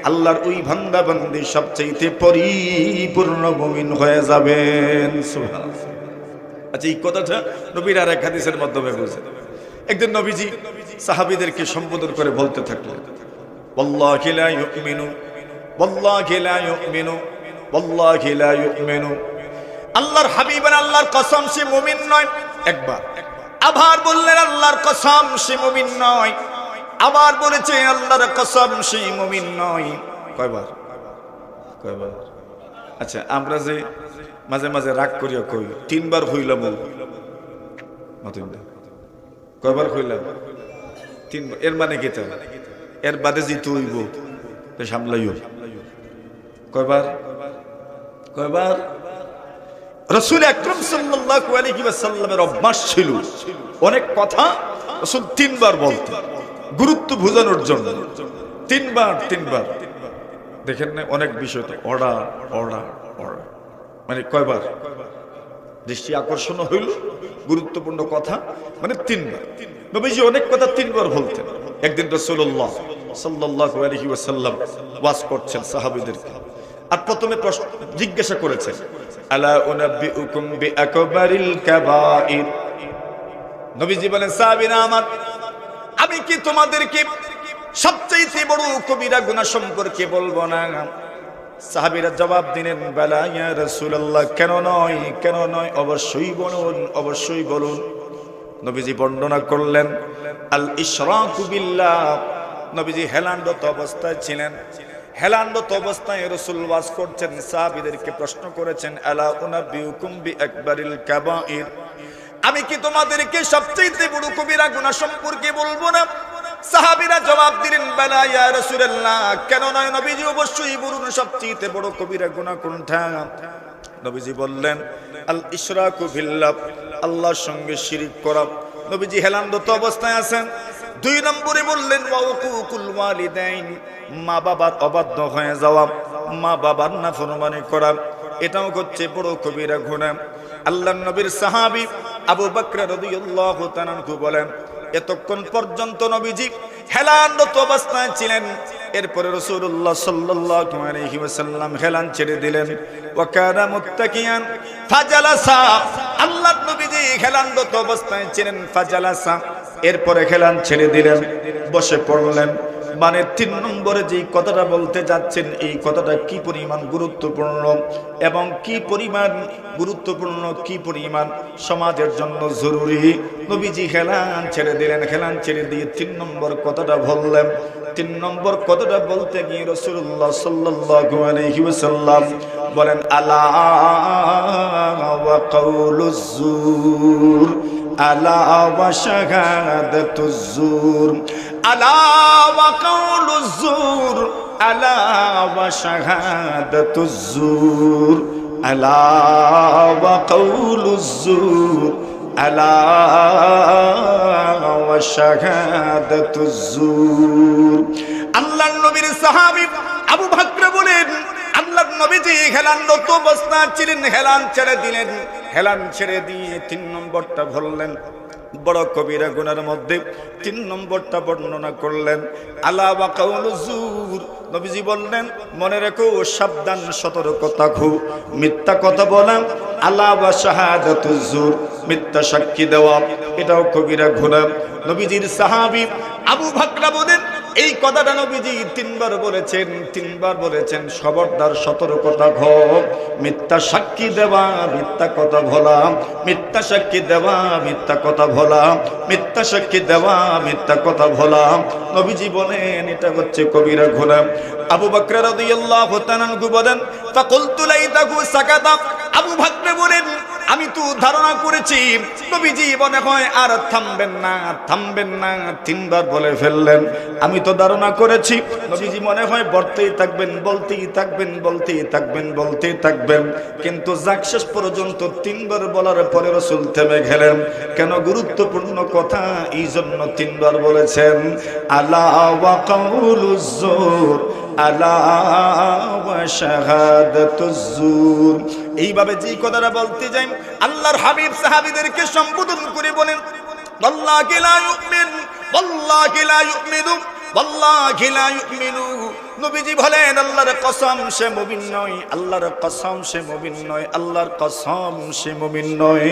আল্লাহর ওই বান্দা বান্দি সবচেয়ে পরিপূর্ণ মুমিন হয়ে যাবেন। সুবহানাল্লাহ। আচ্ছা, এই কথাটা নবীর আর এক হাদিসের মাধ্যমে বলেছেন। একদিন নবীজি সাহাবীদেরকে সম্বোধন করে বলতে থাকলেন ওয়াল্লাহি লা ইউমিনু, ওয়াল্লাহি লা ইউমিনু, ওয়াল্লাহি লা ইউমিনু। আল্লাহর হাবিবের আল্লাহর কসম সে মুমিন নয়। একবার, আবার বললেন আল্লাহর কসম সে মুমিন নয়। আবার বলেছে আল্লাহর কসম সে মুমিন নয়। কয়বার? কয়বার? আচ্ছা, আমরা যে মাঝে মাঝে রাগ করিয়া কই তিনবার হইলাম, কয়বার হইলাম? তিনবার। এর মানে কি? এর বাদে যে তুইব সামলাইও। কয়বার? কয়বার? রাসূল আকরাম সাল্লাল্লাহু আলাইহি ওয়াসাল্লামের অভ্যাস ছিল অনেক কথা রাসূল তিনবার বলতেন, গুরুত্ব বোঝানোর জন্য। তিনবার তিনবার। দেখেন না, অনেক বিষয় তো অর্ডার অর্ডার অর্ডার, মানে কয়বার? দৃষ্টি আকর্ষণ হইল, গুরুত্বপূর্ণ কথা, মানে তিনবার। নবীজি অনেক কথা তিনবার বলতেন। একদিন রাসূলুল্লাহ সাল্লাল্লাহু আলাইহি ওয়াসাল্লাম ওয়াজ করছেন সাহাবীদেরকে, আর প্রথমে প্রশ্ন জিজ্ঞাসা করেছেন আলা উনাব্বিউকুম বিআকবারিল কাবাইর। নবীজি বলেন সাহাবীরা আমার, আমি কি তোমাদেরকে সবচেয়ে বড় কবিরা গুনাহ সম্পর্কে বলবো না? সাহাবীরা জবাব দিলেন বালা ইয়া রাসূলুল্লাহ, কেন নয়, কেন নয়, অবশ্যই বলুন, অবশ্যই বলুন। নবীজি বর্ণনা করলেন আল ইশরাকু বিল্লাহ। নবীজি হেলানরত অবস্থায় ছিলেন। হেলানরত অবস্থায় রাসূল ওয়াজ করছেন, সাহাবীদেরকে প্রশ্ন করেছেন আলা উনাব্বিউকুম বিআকবারিল কাবাইর, আমি কি তোমাদেরকে সবচেয়ে বড় কবিরা গুনাহ সম্পর্কে বলবো না? সাহাবীরা জবাব দিলেন বালা ইয়া রাসূলুল্লাহ, কেন নয় নবীজি, অবশ্যই বলুন সবচেয়ে বড় কবিরা গুনাহ কোনটা? নবীজি বললেন আল ইশরাকু বিল্লাহ, আল্লাহর সঙ্গে শিরক করা। নবীজি হেলানরত অবস্থায় আছেন। দুই নম্বরে বললেন ওয়া উকুকুল ওয়ালিদাইন, মা বাবার অবাধ্য হয়ে যাওয়া, মা বাবার নাফরমানি করা, এটাও হচ্ছে বড় কবিরা গুনাহ। আল্লাহর নবীর সাহাবী আবু বকর রাদিয়াল্লাহু তাআলা আনহু বলেন এতক্ষণ পর্যন্ত নবীজি হেলানরত অবস্থায় ছিলেন। এরপরে রাসূলুল্লাহ সাল্লাল্লাহু আলাইহি ওয়াসাল্লাম হেলান ছেড়ে দিলেন। ওয়া কানা মুত্তাকিয়ান ফাজালাসা, আল্লাহর নবীজি হেলানরত অবস্থায় ছিলেন, ফাজালাসা, এরপরে হেলান ছেড়ে দিলেন, বসে পড়লেন। মানে 3 নম্বরে যেই কথাটা বলতে যাচ্ছেন এই কথাটা কি পরিমাণ গুরুত্বপূর্ণ এবং কি পরিমাণ গুরুত্বপূর্ণ, কি পরিমাণ সমাজের জন্য জরুরি। নবীজি হেলান ছেড়ে দিলেন, হেলান ছেড়ে দিয়ে 3 নম্বর কথাটা বললেন। 3 নম্বর কথাটা বলতে গিয়ে রাসূলুল্লাহ সাল্লাল্লাহু আলাইহি ওয়াসাল্লাম বলেন, আলা ওয়া কাউলুজ জুর, আলা ওয়া শাহাদাতুজ জুর, আলা ওয়া কাউলুজ জুর, আলা ওয়া শাহাদাতুজ জুর, আলা ওয়া কাউলুজ জুর, আলা ওয়া শাহাদাতুজ জুর। আল্লাহর নবীর সাহাবী আবু বকর বলেন, আল্লাহর নবীজি হেলানরত অবস্থায় ছিলেন, হেলান ছেড়ে দিলেন। হেলান ছেড়ে দিয়ে 3 নম্বরটা বললেন। বড় কবিরা গুনার মধ্যে 3 নম্বরটা বর্ণনা করলেন, আলা ওয়া কাউলুজ জুর। নবীজি বললেন, মনে রেখো, সাবধান, সতর্ক থাকো, মিথ্যা কথা বলা। আলা ওয়া শাহাদাতুজ জুর, মিথ্যা সাক্ষী দেওয়া, এটাও কবিরা গুনাহ। নবীজির সাহাবী আবু বকর বলেন, এই কথাটা নবীজি 3 বার বলেছেন, 3 বার বলেছেন, খবরদার, সতর্ক থাকো, মিথ্যা সাক্ষী দেওয়া, মিথ্যা কথা বলা, মিথ্যা সাক্ষী দেওয়া, মিথ্যা কথা বলা, মিথ্যা সাক্ষী দেওয়া, মিথ্যা কথা বলা। নবীজি বলেন এটা হচ্ছে কবিরা গুনাহ। আবু বকর রাদিয়াল্লাহু তাআলা আনহু বলেন, ফাকুলতু লাইতাহু সাকাতা। আবু বকর বলেন, আমি তো ধারণা করেছি নবীজি মনে হয় আর থামবেন না, থামবেন না। 3 বার বলে ফেললেন। আমি তো ধারণা করেছি নবীজি মনে হয় বলতেই থাকবেন, বলতেই থাকবেন, বলতেই থাকবেন, বলতেই থাকবেন। কিন্তু যাক, শেষ পর্যন্ত 3 বার বলার পরে রাসূল থেমে গেলেন। কেন? গুরুত্বপূর্ণ কথা, এই জন্য 3 বার বলেছেন, আলা ওয়া কাউলুজ জুর, আলা ওয়া শাহাদাতুজ জুর। এইভাবে যেই কথাটা বলতে যাই, আল্লাহর হাবিব সাহাবীদেরকে সম্বোধন করে বলেন, ওয়াল্লাহি লা ইউমিন, ওয়াল্লাহি লা ইউমিনু, ওয়াল্লাহি লা ইউমিনু। নবীজি বলেন, আল্লাহর কসম, সে মুমিন নয়, আল্লাহর কসম, সে মুমিন নয়, আল্লাহর কসম, সে মুমিন নয়।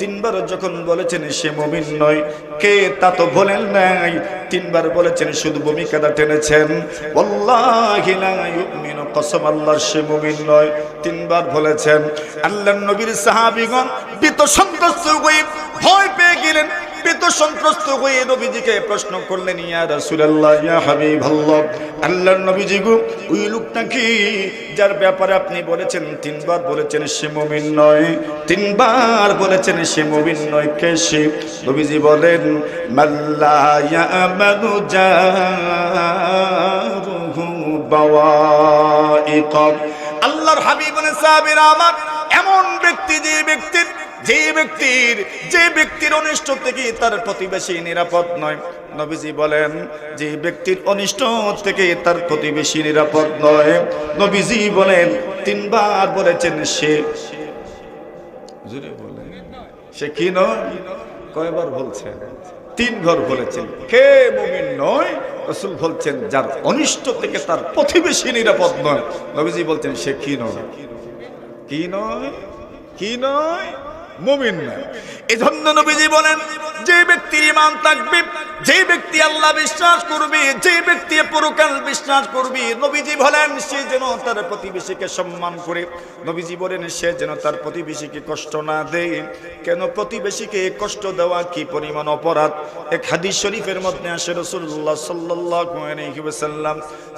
3 বার যখন বলেছেন সে মুমিন নয়, কে তা তো বলেন নাই। 3 বার বলেছেন, শুধু ভূমিকাটা টেনেছেন, ওয়াল্লাহি লা ইউমিনু, কসম আল্লাহর, সে মুমিন নয়। 3 বার বলেছেন। আল্লাহর নবীর সাহাবীগণ ভীত সন্ত্রস্ত হয়ে ভয় পেয়ে গেলেন। ভীত সন্ত্রস্ত হয়ে নবীজিকে প্রশ্ন করলেন, ইয়া রাসূলুল্লাহ, ইয়া হাবিবাল্লাহ, আল্লাহর নবীজি গো, ওই লোকটা কি যার ব্যাপারে আপনি বলেছেন 3 বার বলেছেন সে মুমিন নয়, 3 বার বলেছেন সে মুমিন নয়, কে সে? নবীজি বলেন, মাল্লা ইয়ামানু জারুহু বাওয়াইক। আল্লাহর হাবিব বলেন, সাহাবীরা আমার, এমন ব্যক্তি যে ব্যক্তির অনিষ্ট থেকে তার প্রতিবেশী নিরাপদ নয়। নবীজি বলেন, যে ব্যক্তির অনিষ্ট থেকে তার প্রতিবেশী নিরাপদ নয়। নবীজি বলেন, 3 বার বলেছেন সে কি নয়? কয়বার বলছেন? 3 বার বলেছেন। কে মুমিন নয়? রাসূল বলছেন, যার অনিষ্ট থেকে তার প্রতিবেশী নিরাপদ নয়। নবীজি বলছেন, সে কি নয়? কি নয়? কি নয়? মুমিন নয়। এজন্য নবীজি বলেন, যে ব্যক্তির ঈমান থাকবে, যে ব্যক্তি আল্লাহ বিশ্বাস করবে, যে ব্যক্তি পরকাল বিশ্বাস করবে, নবীজি বলেন সে যেন তার প্রতিবেশীকে সম্মান করে। নবীজি বলেন, সে যেন তার প্রতিবেশীকে কষ্ট না দেয়। কেন? প্রতিবেশীকে কষ্ট দেওয়া কি পরিমাণ অপরাধ। এক হাদিস শরীফের মধ্যে আসে, রাসূলুল্লাহ সাল্লাল্লাহু আলাইহি ওয়াসাল্লাম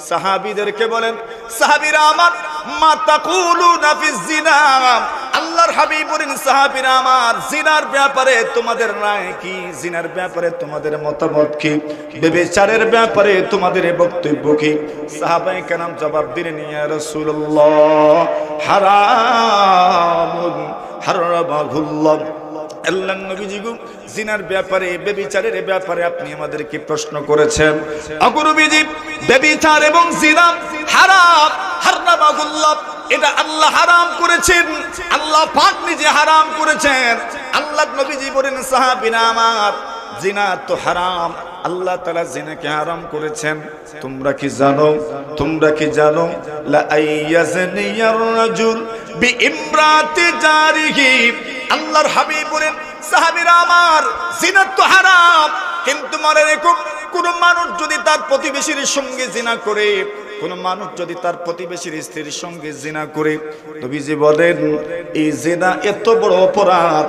সাহাবীদেরকে বলেন, সাহাবীরা আমার, মা তাকুলুনা ফিজ জিনা। আল্লাহর হাবিব বলেন, সাহাবীরা আমার, জিনার ব্যাপারে তোমাদের রায় কি? জিনার ব্যাপারে তোমাদের মতামত কি? ব্যভিচারের ব্যাপারে তোমাদের বক্তব্য কি? সাহাবায়ে কেরাম জবাব দিলেন, ইয়া রাসূলুল্লাহ, হারামুন হারামাহুল্লাহ। আল্লাহর নবীজি গো, জিনার ব্যাপারে, ব্যভিচারের ব্যাপারে আপনি আমাদেরকে প্রশ্ন করেছেন। অগরবিজি, ব্যভিচার এবং জিনা হারাম, হারামাহুল্লাহ, এটা আল্লাহ হারাম করেছেন, আল্লাহ পাক নিজে হারাম করেছেন। আল্লাহর নবীজি বলেন, সাহাবীরা আমার, জিনা তো হারাম, আল্লাহ তাআলা জিনাকে হারাম করেছেন। তোমরা কি জানো? তোমরা কি জানো? লা আইয়াজনিয়ার রাজুল বিইমরাতি জারিহি। আল্লাহর হাবিব বলেন, সাহাবীরা আমার, জিনা তো হারাম, কিন্তু মনে রেখো, কোন মানুষ যদি তার প্রতিবেশীর সঙ্গে জিনা করে, কোন মানুষ যদি তার প্রতিবেশীর স্ত্রীর সঙ্গে জিনা করে, নবীজি বলেন এই জিনা এত বড় অপরাধ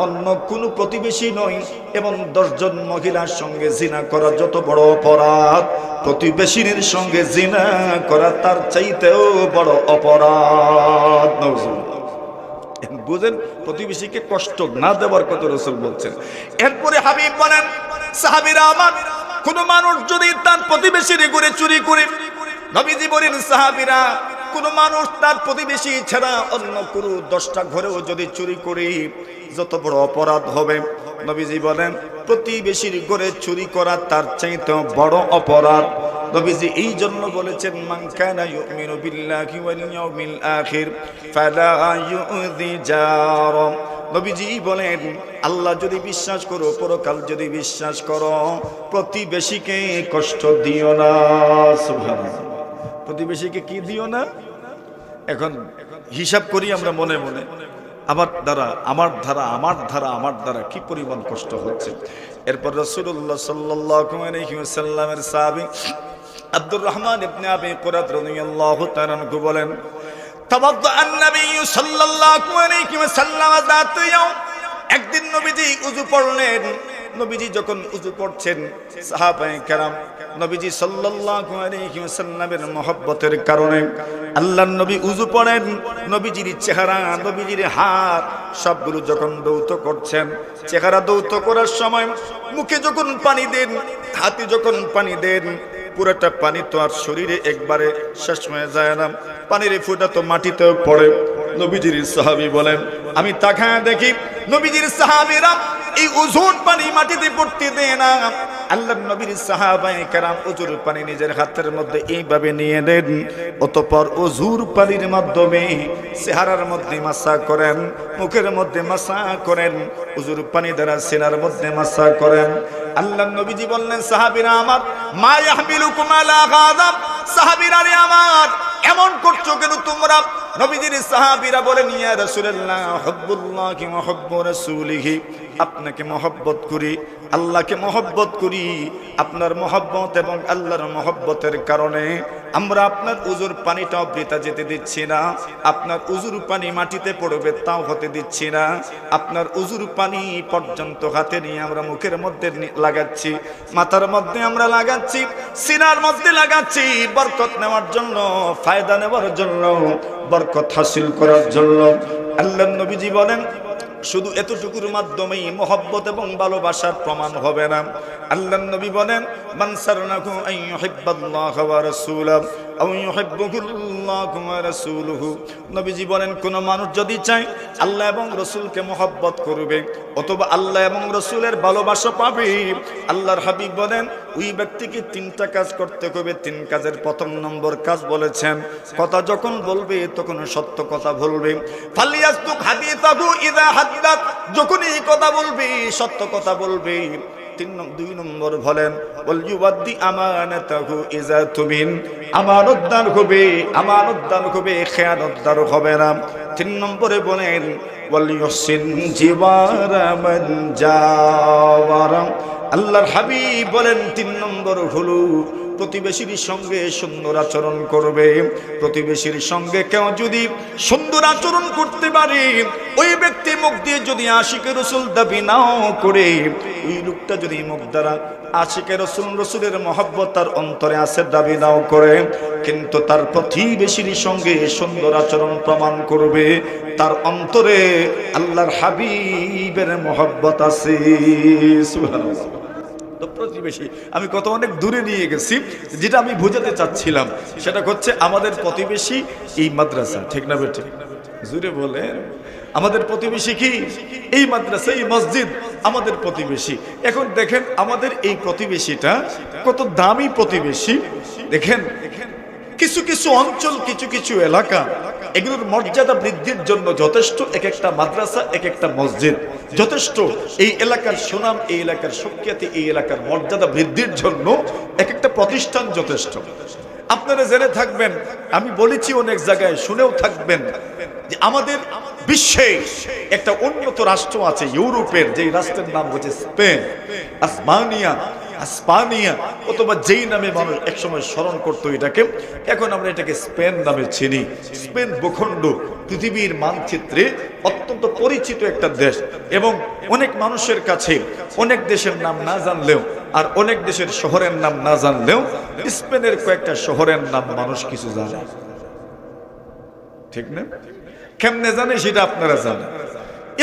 অন্য কোন প্রতিবেশী নয়, এবং 10 জন মহিলার সঙ্গে জিনা করা যত বড় অপরাধ, প্রতিবেশীর সঙ্গে জিনা করা তার চাইতেও বড় অপরাধ। বুঝেন, প্রতিবেশীকে কষ্ট না দেওয়ার কথা রাসূল বলছেন। এরপরে হাবিব বলেন, সাহাবীরা আমার, কোন মানুষ যদি তার প্রতিবেশীর ঘরে চুরি করে, নবীজি বলেন সাহাবীরা, কোন মানুষ তার প্রতিবেশী ছাড়া অন্য কোন 10টা ঘরেও যদি চুরি করে, যত বড় অপরাধ হবে, নবীজি বলেন প্রতিবেশীর ঘরে চুরি করা তার চাইতে বড় অপরাধ। নবীজি এই জন্য বলেছেন, মান কানা ইউমিনু বিল্লাহি ওয়াল ইয়াউমিল আখির ফালা ইউযি জার। নবীজি বলেন আল্লাহ যদি বিশ্বাস করো, পরকাল যদি বিশ্বাস করো, প্রতিবেশীকে কষ্ট দিও না। সুবহানাল্লাহ। প্রতিবেশীকে কি দিও না? এখন হিসাব করি আমরা মনে মনে, আমার দ্বারা কি পরিমাণ কষ্ট হচ্ছে। এরপর রাসূলুল্লাহ সাল্লাল্লাহু আলাইহি ওয়াসাল্লামের সাহাবী আব্দুর রহমান ইবনে আবি কুরাত রাদিয়াল্লাহু তাআলা আনহু বলেন, তাওয়াদ্দা আন-নবী সাল্লাল্লাহু আলাইহি ওয়াসাল্লাম যাত ইয়াউম, একদিন নবীজি ওযু পড়লেন। নবীজি যখন ওযু পড়ছেন, সাহাবায়ে কেরাম নবীজি সাল্লাল্লাহু আলাইহি ওয়াসাল্লামের মহব্বতের কারণে আল্লাহর নবী ওযু পড়েন, নবীজির চেহারা, নবীজির হাত সবগুলো যখন দৌত করছেন, চেহারা দৌত করার সময় মুখে যখন পানি দেন, হাতে যখন পানি দেন, পুরোটা পানি তো আর শরীরে একবারে শেষ হয়ে যায় না, পানির ফোঁটা তো মাটিতেও পড়ে। নবীজির সাহাবী বলেন, আমি তাকায় দেখি নবীজির সাহাবীরা এই ওযুর পানি মাটিতে পড়তে দেয় না। আল্লাহর নবীর সাহাবায়ে কেরাম ওযুর পানি নিজের হাতের মধ্যে এইভাবে নিয়ে নেন, অতঃপর ওযুর পানির মাধ্যমে চেহারার মধ্যে মাসা করেন, মুখের মধ্যে মাসা করেন, ওযুর পানি দ্বারা সিনার মধ্যে মাসা করেন। আল্লাহর নবীজি বললেন, সাহাবীরা আমার, মা ইয়াহমিলুকুম আলা গাযা, সাহাবীরা রে আমার, এমন করছো কেন তোমরা? নবীজির সাহাবীরা বলেন, ইয়া রাসূলুল্লাহ, হুব্বুল্লাহি ওয়া হুব্বু রাসূলিহি, আপনাকে মহব্বত করি, আল্লাহকে মহব্বত করি, আপনার মহব্বত এবং আল্লাহর মহব্বতের কারণে আমরা আপনার ওযুর পানিটাও বৃথা যেতে দিচ্ছি না, আপনার ওযুর পানি মাটিতে পড়বে তাও হতে দিচ্ছি না, আপনার ওযুর পানি পর্যন্ত হাতে নিয়ে আমরা মুখের মধ্যে লাগাচ্ছি, মাথার মধ্যে আমরা লাগাচ্ছি, সিনার মধ্যে লাগাচ্ছি, বরকত নেওয়ার জন্য, ফায়দা নেওয়ার জন্য, বরকত হাসিল করার জন্য। আল্লাহর নবীজি বলেন, শুধু এতটুকুর মাধ্যমেই মহব্বত এবং ভালোবাসার প্রমাণ হবে না। আল্লাহর নবী বলেন, মান সারনাহু আন ইউহিব্বাল্লাহ ওয়া রাসূলাহু আও ইউহিব্বুহুল্লাহু ওয়া রাসূলুহু, নবীজি বলেন কোন মানুষ যদি চায় আল্লাহ এবং রাসূলকে মহব্বত করবে অথবা আল্লাহ এবং রাসূলের ভালোবাসা পাবে, আল্লাহর হাবিব বলেন ওই ব্যক্তিকে 3টা কাজ করতে হবে। 3 কাজের প্রথম নম্বর কাজ বলেছেন, কথা যখন বলবে তখন সত্য কথা বলবে। ফালিয়াসতুক হাদিসাহু ইযা হাদাত, যখন এই কথা বলবে সত্য কথা বলবে। 2 নম্বর বলেন, ওয়াল ইউবাদি আমানাতাহু ইযা তুমিন, আমানতদার হবে, খেয়ানতদার হবে না। 3 নম্বরে বলেন, ওয়াল ইউহসিন জিওয়ারা মান জাওয়ারা, আল্লাহর হাবিব বলেন 3 নম্বর হলো প্রতিবেশীর সঙ্গে সুন্দর আচরণ করবে। প্রতিবেশীর সঙ্গে কেউ যদি সুন্দর আচরণ করতে পারে, ওই ব্যক্তি মুখ দিয়ে যদি আশিকে রাসূল দাবি নাও করে, ওই লোকটা যদি মুখ দ্বারা আশিকে রাসূল, রাসূলের মহব্বত তার অন্তরে আছে দাবি নাও করে, কিন্তু তার প্রতিবেশীর সঙ্গে সুন্দর আচরণ প্রমাণ করবে, তার অন্তরে আল্লাহর হাবিবের মহব্বত আছে। সুবহানাল্লাহ। তো প্রতিবেশী আমি কত অনেক দূরে নিয়ে গেছি, যেটা আমি বোঝাতে চাচ্ছিলাম সেটা হচ্ছে আমাদের প্রতিবেশী এই মাদ্রাসা, ঠিক না বেঠিক? জুড়ে বলে, আমাদের প্রতিবেশী কি? এই মাদ্রাসা, এই মসজিদ আমাদের প্রতিবেশী। এখন দেখেন আমাদের এই প্রতিবেশীটা কত দামি প্রতিবেশী। দেখেন কিছু কিছু অঞ্চল, কিছু কিছু এলাকা, এগুলোর মর্যাদা বৃদ্ধির জন্য যথেষ্ট এক একটা মাদ্রাসা, এক একটা মসজিদ যথেষ্ট। এই এলাকার সুনাম, এই এলাকার সুখ্যাতি, এই এলাকার মর্যাদা বৃদ্ধির জন্য এক একটা প্রতিষ্ঠান যথেষ্ট। আপনারা জেনে থাকবেন, আমি বলেছি অনেক জায়গায়, শুনেও থাকবেন যে আমাদের বিশ্বে একটা উন্নত রাষ্ট্র আছে ইউরোপের, যে রাষ্ট্রের নাম হচ্ছে স্পেন, আসমানিয়া। স্পানিয়া অথবা যেই নামে মানুষ একসময় স্মরণ করতো এটাকে, এখন আমরা এটাকে স্পেন নামে চিনি। স্পেন ভূখণ্ড পৃথিবীর মানচিত্রে অত্যন্ত পরিচিত একটা দেশ, এবং অনেক মানুষের কাছে অনেক দেশের নাম না জানলেও আর অনেক দেশের শহরের নাম না জানলেও স্পেনের কয়েকটা শহরের নাম মানুষ কিছু জানে, ঠিক না? কেমনে জানে সেটা আপনারা জানেন।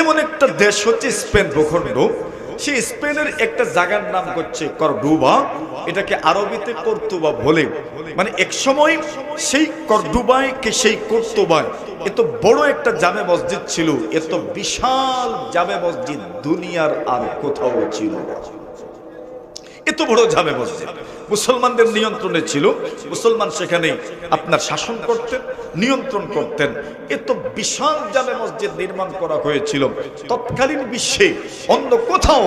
এমন একটা দেশ হচ্ছে স্পেন ভূখণ্ড। সেই স্পেনের একটা জায়গার নাম হচ্ছে কর্ডোবা, এটাকে আরবিতে কর্তুবা বলে। মানে এক সময় সেই কর্ডোবায় সেই কর্তুবায় এত বড় একটা জামে মসজিদ ছিল, এত বিশাল জামে মসজিদ দুনিয়ার আর কোথাও ছিল না। এত বড় জামে মসজিদ মুসলমানদের নিয়ন্ত্রণে ছিল, মুসলমান সেখানে আপনার শাসন করতেন, নিয়ন্ত্রণ করতেন। এত বিশাল জামে মসজিদ নির্মাণ করা হয়েছিল, তৎকালীন বিশ্বে অন্য কোথাও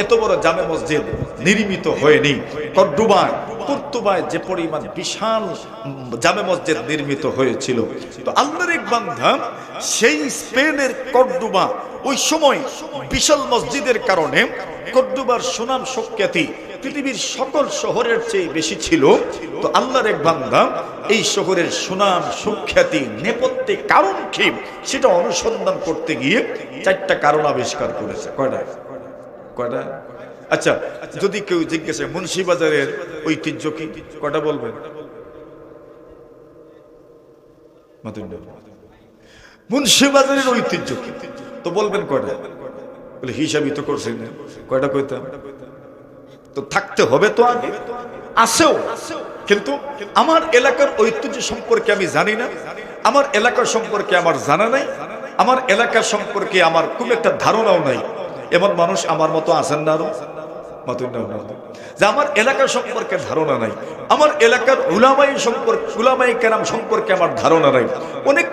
এত বড় জামে মসজিদ নির্মিত হয়নি। কর্ডোবায় যে পরিমাণ বিশাল জামে মসজিদ নির্মিত হয়েছিল। তো আল্লাহর এক বান্দা সেই স্পেনের কর্ডোবা, ওই সময় বিশাল মসজিদের কারণে কর্ডোবার সুনাম সুখ্যাতি পৃথিবীর সকল শহরের চেয়ে বেশি ছিল। তো আল্লাহর এক বান্দা এই শহরের সুনাম সুখ্যাতি নেপথ্যে কারণ কি সেটা অনুসন্ধান করতে গিয়ে 4টা কারণ আবিষ্কার করেছে। কয়টা? আচ্ছা, যদি কেউ জিজ্ঞাসা মুন্সিবাজারের ঐতিহ্য কি, কয়টা বলবেন? মুন্সিবাজারের ঐতিহ্য কি তো বলবেন কয়টা? বলে হিসাবই তো করছেন, কয়টা কইতাম? তো থাকতে হবে তো আগে, আসেও। কিন্তু আমার এলাকার ঐতিহ্য সম্পর্কে আমি জানি না, আমার এলাকা সম্পর্কে আমার জানা নাই, আমার এলাকা সম্পর্কে আমার খুব একটা ধারণাও নাই। এমন মানুষ আমার মতো আছেন না? আরো যে আমার এলাকা সম্পর্কে ধারণা নাই, আমার এলাকার উলামায়ে কেরাম সম্পর্কে আমার ধারণা নাই। অনেক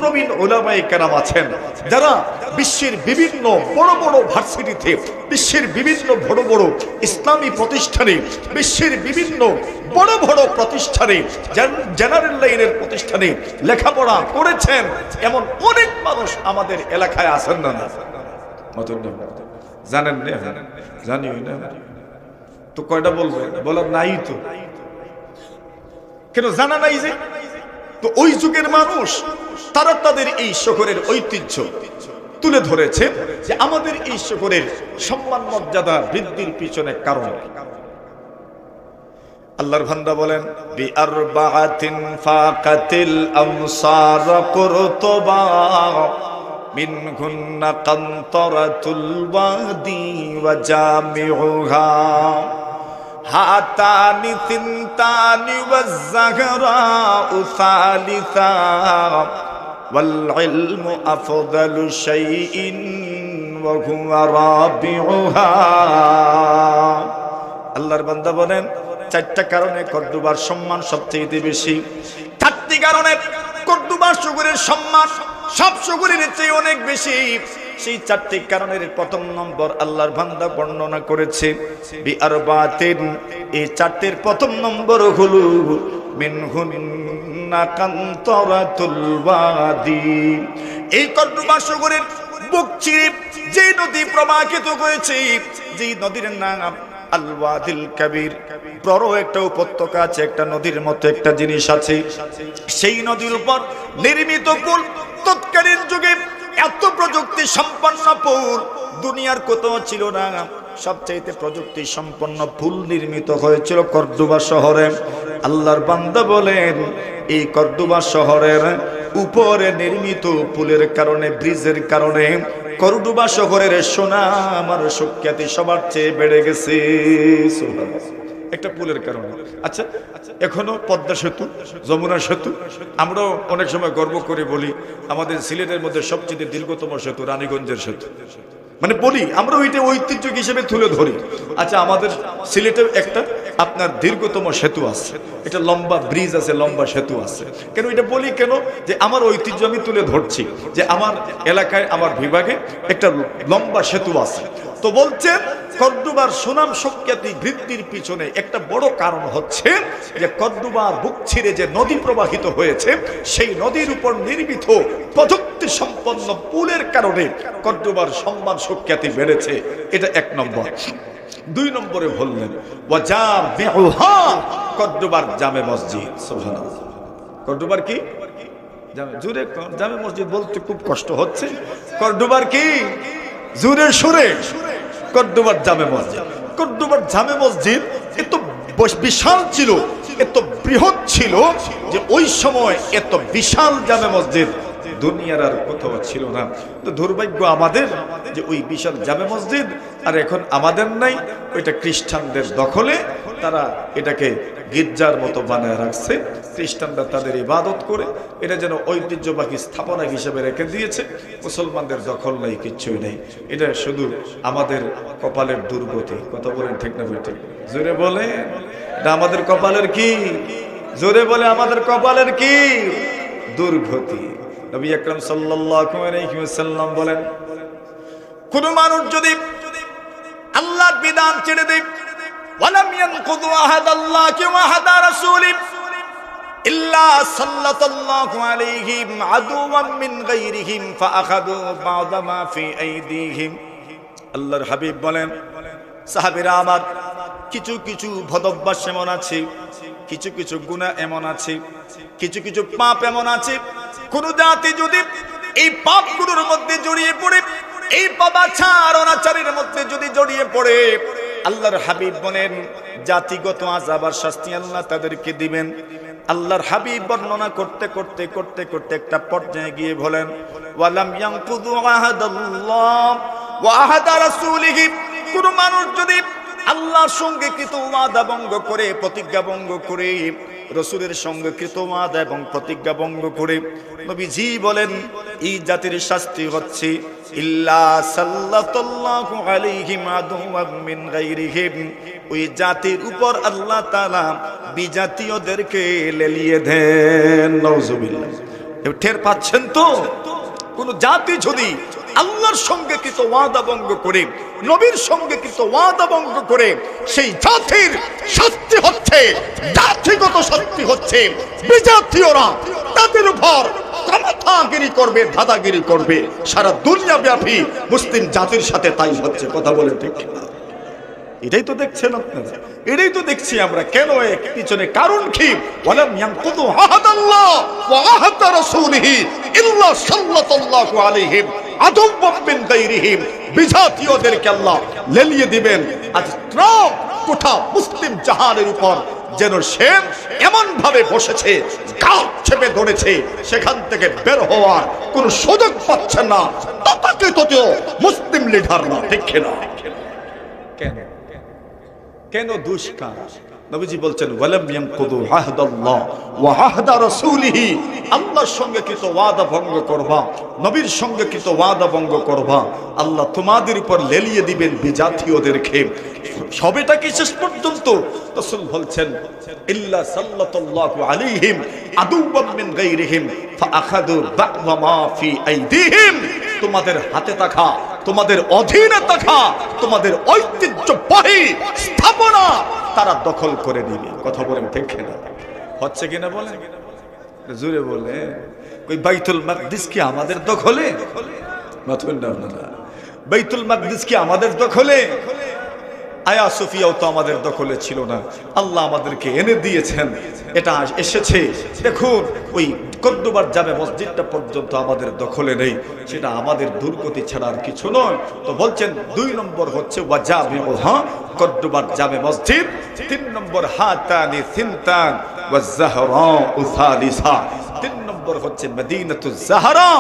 প্রবীণ উলামায়ে কেরাম আছেন যারা বিশ্বের বিভিন্ন বড় বড় ভার্সিটিতে, বিশ্বের বিভিন্ন বড় বড় ইসলামী প্রতিষ্ঠানে, বিশ্বের বিভিন্ন বড় বড় প্রতিষ্ঠানে, জেনারেল লাইনের প্রতিষ্ঠানে লেখাপড়া করেছেন। এমন অনেক মানুষ আমাদের এলাকায় আছেন না? জানেন না? জানি না তো কয়টা বলবেন? বলার নাই তো, কেন জানা নাই যে? তো ওই যুগের মানুষ তারা তাদের এই শহরের ঐতিহ্য তুলে ধরেছে যে আমাদের এই শহরের সম্মান মর্যাদা বৃদ্ধির পিছনে কারণ। আল্লাহর বান্দা বলেন বিআরবাআতিন ফাকাতিল আমসার কুরতুবা মিনহুন্না কান্তরাতুল ওয়াদি ওয়া জামিউহা হাতানি তিনতানি ওয়াজ যাহরাউ সালিসা ওয়াল ইলমু আফদালু শাইইন ওয়া হুয়া রাবিউহা। আল্লাহর বান্দা বলেন 4টা কারণে কর্ডোবার সম্মান সবচেয়ে বেশি। 4টি কারণে কর্ডোবার শহরের সম্মান সব শহরের চেয়ে অনেক বেশি। সেই 4টি কারণের প্রথম নম্বর আল্লাহর বান্দা বর্ণনা করেছে বিআরবাতিন। এই 4টির প্রথম নম্বর হলো মিনহুন্না কান্তরাতুল ওয়াদি। এই কর্ডোবা শহরের বুক চিরে যে নদী প্রবাহিত হয়েছে, যে নদীর নাম আল ওয়াদিল কাবীর, বড় একটা উপত্যকা আছে, একটা নদীর মতো একটা জিনিস আছে। সেই নদীর উপর নির্মিত পুল, তৎকালীন যুগে এত প্রযুক্তি সম্পন্ন পুল দুনিয়ার কোথাও ছিল না। সবচাইতে প্রযুক্তি সম্পন্ন পুল নির্মিত হয়েছিল কর্ডোবা শহরে। আল্লাহর বান্দা বলেন এই কর্ডোবা শহরের উপরে নির্মিত পুলের কারণে, ব্রিজের কারণে কর্ডোবা শহরের সুনাম আর সুখ্যাতি সবার চেয়ে বেড়ে গেছে। একটা পুলের কারণে। আচ্ছা, এখনো পদ্মা সেতু, যমুনা সেতু, আমরাও অনেক সময় গর্ব করে বলি আমাদের সিলেটের মধ্যে সবচেয়ে দীর্ঘতম সেতু রানীগঞ্জের সেতু, মানে বলি আমরা ওইটা ঐতিহ্য হিসেবে তুলে ধরি। আচ্ছা, আমাদের সিলেটে একটা আপনার দীর্ঘতম সেতু আছে, এটা লম্বা ব্রিজ আছে, লম্বা সেতু আছে। কেন এটা বলি? কেন যে আমার ঐতিহ্য আমি তুলে ধরছি, যে আমার এলাকায় আমার বিভাগে একটা লম্বা সেতু আছে। তো বলছেন কর্ডোবার সুনাম সুখ্যাতি বৃদ্ধির পিছনে একটা বড় কারণ হচ্ছে যে কর্ডোবার বুক ছিঁড়ে যে নদী প্রবাহিত হয়েছে, সেই নদীর উপর নির্মিত প্রযুক্তি সম্পন্ন পুলের কারণে কর্ডোবার সম্মান সুখ্যাতি বেড়েছে। এটা 1 নম্বর। দুই নম্বরে বললেন ওয়াজামিউহা কর্দোবার জামে মসজিদ। সুবহানাল্লাহ। কর্দোবার কি? জোরে জামে মসজিদ বলতে খুব কষ্ট হচ্ছে। কর্দোবার কি? জোরে সুরে কর্দোবার জামে মসজিদ। কর্দোবার জামে মসজিদ এত বিশাল ছিল, এত বৃহৎ ছিল যে ওই সময় এত বিশাল জামে মসজিদ দুনিয়ার আর কোথাও ছিল না। তো দুর্ভাগ্য আমাদের যে ওই বিশাল জামে মসজিদ আর এখন আমাদের নাই, ওইটা খ্রিস্টানদের দখলে। তারা এটাকে গির্জার মতো বানায় রাখছে, খ্রিস্টানরা তাদের ইবাদত করে, এটা যেন ঐতিহ্যবাহী স্থাপনা হিসেবে রেখে দিয়েছে। মুসলমানদের দখল নাই, কিচ্ছুই নেই। এটা শুধু আমাদের কপালের দুর্গতি। কথা বলেন ঠিক না ঠিক? জোরে বলে এটা আমাদের কপালের কি? জোরে বলে আমাদের কপালের কি? দুর্গতি। নবী আকরাম সাল্লাল্লাহু আলাইহি ওয়াসাল্লাম বলেন, কোন মানুষ যদি আল্লাহর বিধান ছেড়ে দেয়, ওয়ালাম ইয়ানকুযু আহাদাল্লাহি ওয়া আহাদা রাসূলিহি ইল্লা সাল্লাল্লাহু আলাইহিম আদুওয়াম মিন গায়রিহিম ফাআখাযু বা'দা মা ফি আইদিহিম। আল্লাহর হাবিব বলেন, সাহাবীরা আমার, কিছু কিছু বদভ্যাস এমন আছে, কিছু কিছু গুনাহ এমন আছে, কিছু কিছু পাপ এমন আছে, কোন জাতি যদি এই পাপগুলোর মধ্যে জড়িয়ে পড়ে, এই পাপাচার অনাচারের মধ্যে যদি জড়িয়ে পড়ে, আল্লাহর হাবিব বলেন জাতিগত আযাব আর শাস্তি আল্লাহ তাদেরকে দিবেন। আল্লাহর হাবিব বর্ণনা করতে করতে করতে করতে একটা পর্যায়ে গিয়ে বলেন, ওয়ালাম ইয়ানকুযু আহাদাল্লাহ ওয়া আহাদা রাসূলিহি। কোন মানুষ যদি আল্লাহর সঙ্গে কৃত ওয়াদা ভঙ্গ করে, প্রতিজ্ঞা ভঙ্গ করে, রাসূলের সঙ্গে কৃত ওয়াদা এবং প্রতিজ্ঞা ভঙ্গ করে, নবীজি বলেন এই জাতির শাস্তি হচ্ছে ইল্লা সাল্লাল্লাহু আলাইহিম আদুওয়াম মিন গায়রিহিম। ওই জাতির উপর আল্লাহ তাআলা বিজাতীয়দেরকে লেলিয়ে দেন। নাউজুবিল্লাহ। টের পাচ্ছেন তো? কোন জাতি যদি আল্লাহর সঙ্গে কৃত ওয়াদা ভঙ্গ করে, নবীর সঙ্গে কৃত ওয়াদা ভঙ্গ করে, সেই জাতির শাস্তি হচ্ছে, জাতিগত শাস্তি হচ্ছে বিজাতীয়রা তাদের উপর ক্ষমতাগিরি করবে, দাদাগিরি করবে। সারা দুনিয়া ব্যাপী মুসলিম জাতির সাথে তাই হচ্ছে। কথা বলে ঠিক না? এটাই তো দেখছেন আপনারা, এটাই তো দেখছি আমরা। কেন এর পিছনে কারণ কি? ওয়ালাম ইয়ানকুযু আহাদাল্লাহ ওয়া আহাদা রাসূলিহি ইল্লা সাল্লাল্লাহু আলাইহিম আদুওয়াম মিন গায়রিহিম। বিজাতীয়দেরকে আল্লাহ লেলিয়ে দিবেন। আজ ট্রাম্প গোটা মুসলিম জাহানের উপর যেন সে এমন ভাবে বসেছে, গাছ চেপে ধরেছে, সেখান থেকে বের হওয়ার কোন সুযোগ পাচ্ছে না। তথাকথিত মুসলিম লিডার না, ঠিক না? কেন কেন দুষ্কার? নবীজি বলছেন ওয়ালাম ইয়ানকুযু আহদাল্লাহ ওয়া আহদা রাসূলিহি। আল্লাহর সঙ্গে কৃত ওয়াদা ভঙ্গ করবা, নবীর সঙ্গে কৃত ওয়াদা ভঙ্গ করবা, আল্লাহ তোমাদের উপর লেলিয়ে দিবেন বিজাতীয়দেরকে। সবেটা কি শেষ পর্যন্ত? রাসূল বলছেন ইল্লা সাল্লাল্লাহু আলাইহিম আদুওয়াম মিন গায়রিহিম ফাআখাযু বা'দা মা ফি আইদিহিম। তোমাদের হাতে থাকা, তোমাদের অধীনে থাকা, তোমাদের ঐতিহ্যবাহী স্থাপনা তারা দখল করে নিবে। কথা বলেন ঠিক না? হচ্ছে কিনা বলেন? জোরে বলে। কই বাইতুল মাকদিস কি আমাদের দখলে? মাথুন না, বাইতুল মাকদিস কি আমাদের দখলে? আয়া সোফিয়াও তো আমাদের দখলে ছিল না, আল্লাহ আমাদেরকে এনে দিয়েছেন। এটা এসেছে, দেখুন ওই কর্দোবার জামে মসজিদটা পর্যন্ত আমাদের দখলে নেই। সেটা আমাদের দুর্গতি ছাড়া আর কিছু নয়। তো বলছেন 2 নম্বর হচ্ছে ওয়াজামিউহা কর্দোবার জামে মসজিদ। 3 নম্বর হাতানি সিনতান ওয়া যাহরাউ সালিসা। 3 নম্বর হচ্ছে মদিনাতুজ যাহরা।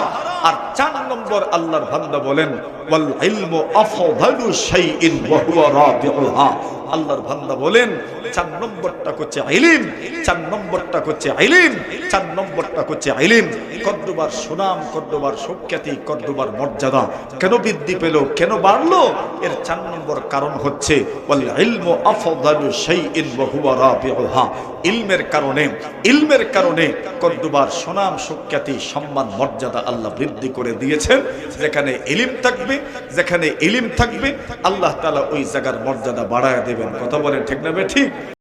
আর 4 নম্বর আল্লাহর বান্দা বলেন ওয়াল ইলমু আফদালু শাইইন ওয়া হুয়া রাবিউহা। আল্লাহর বান্দা বলেন 4 নম্বরটা হচ্ছে ইলম, 4 নম্বরটা হচ্ছে ইলম, 4 নম্বরটা হচ্ছে ইলম। কর্দোবার সুনাম, কর্দোবার সুখ্যাতি, কর্দোবার মর্যাদা কেন বৃদ্ধি পেল, কেন বাড়লো? এর 4 নম্বর কারণ হচ্ছে ওয়াল ইলমু আফদালু শাইইন ওয়া হুয়া রাবিউহা। ইলমের কারণে, ইলমের কারণে কর্দোবার সুনাম, সুখ্যাতি, সম্মান, মর্যাদা আল্লাহ বৃদ্ধি করে দিয়েছেন। যেখানে ইলম থাকবে, যেখানে ইলম থাকবে, আল্লাহ তাআলা ওই জায়গার মর্যাদা বাড়ায় দেবেন। কথা বলেন ঠিক না? ঠিক।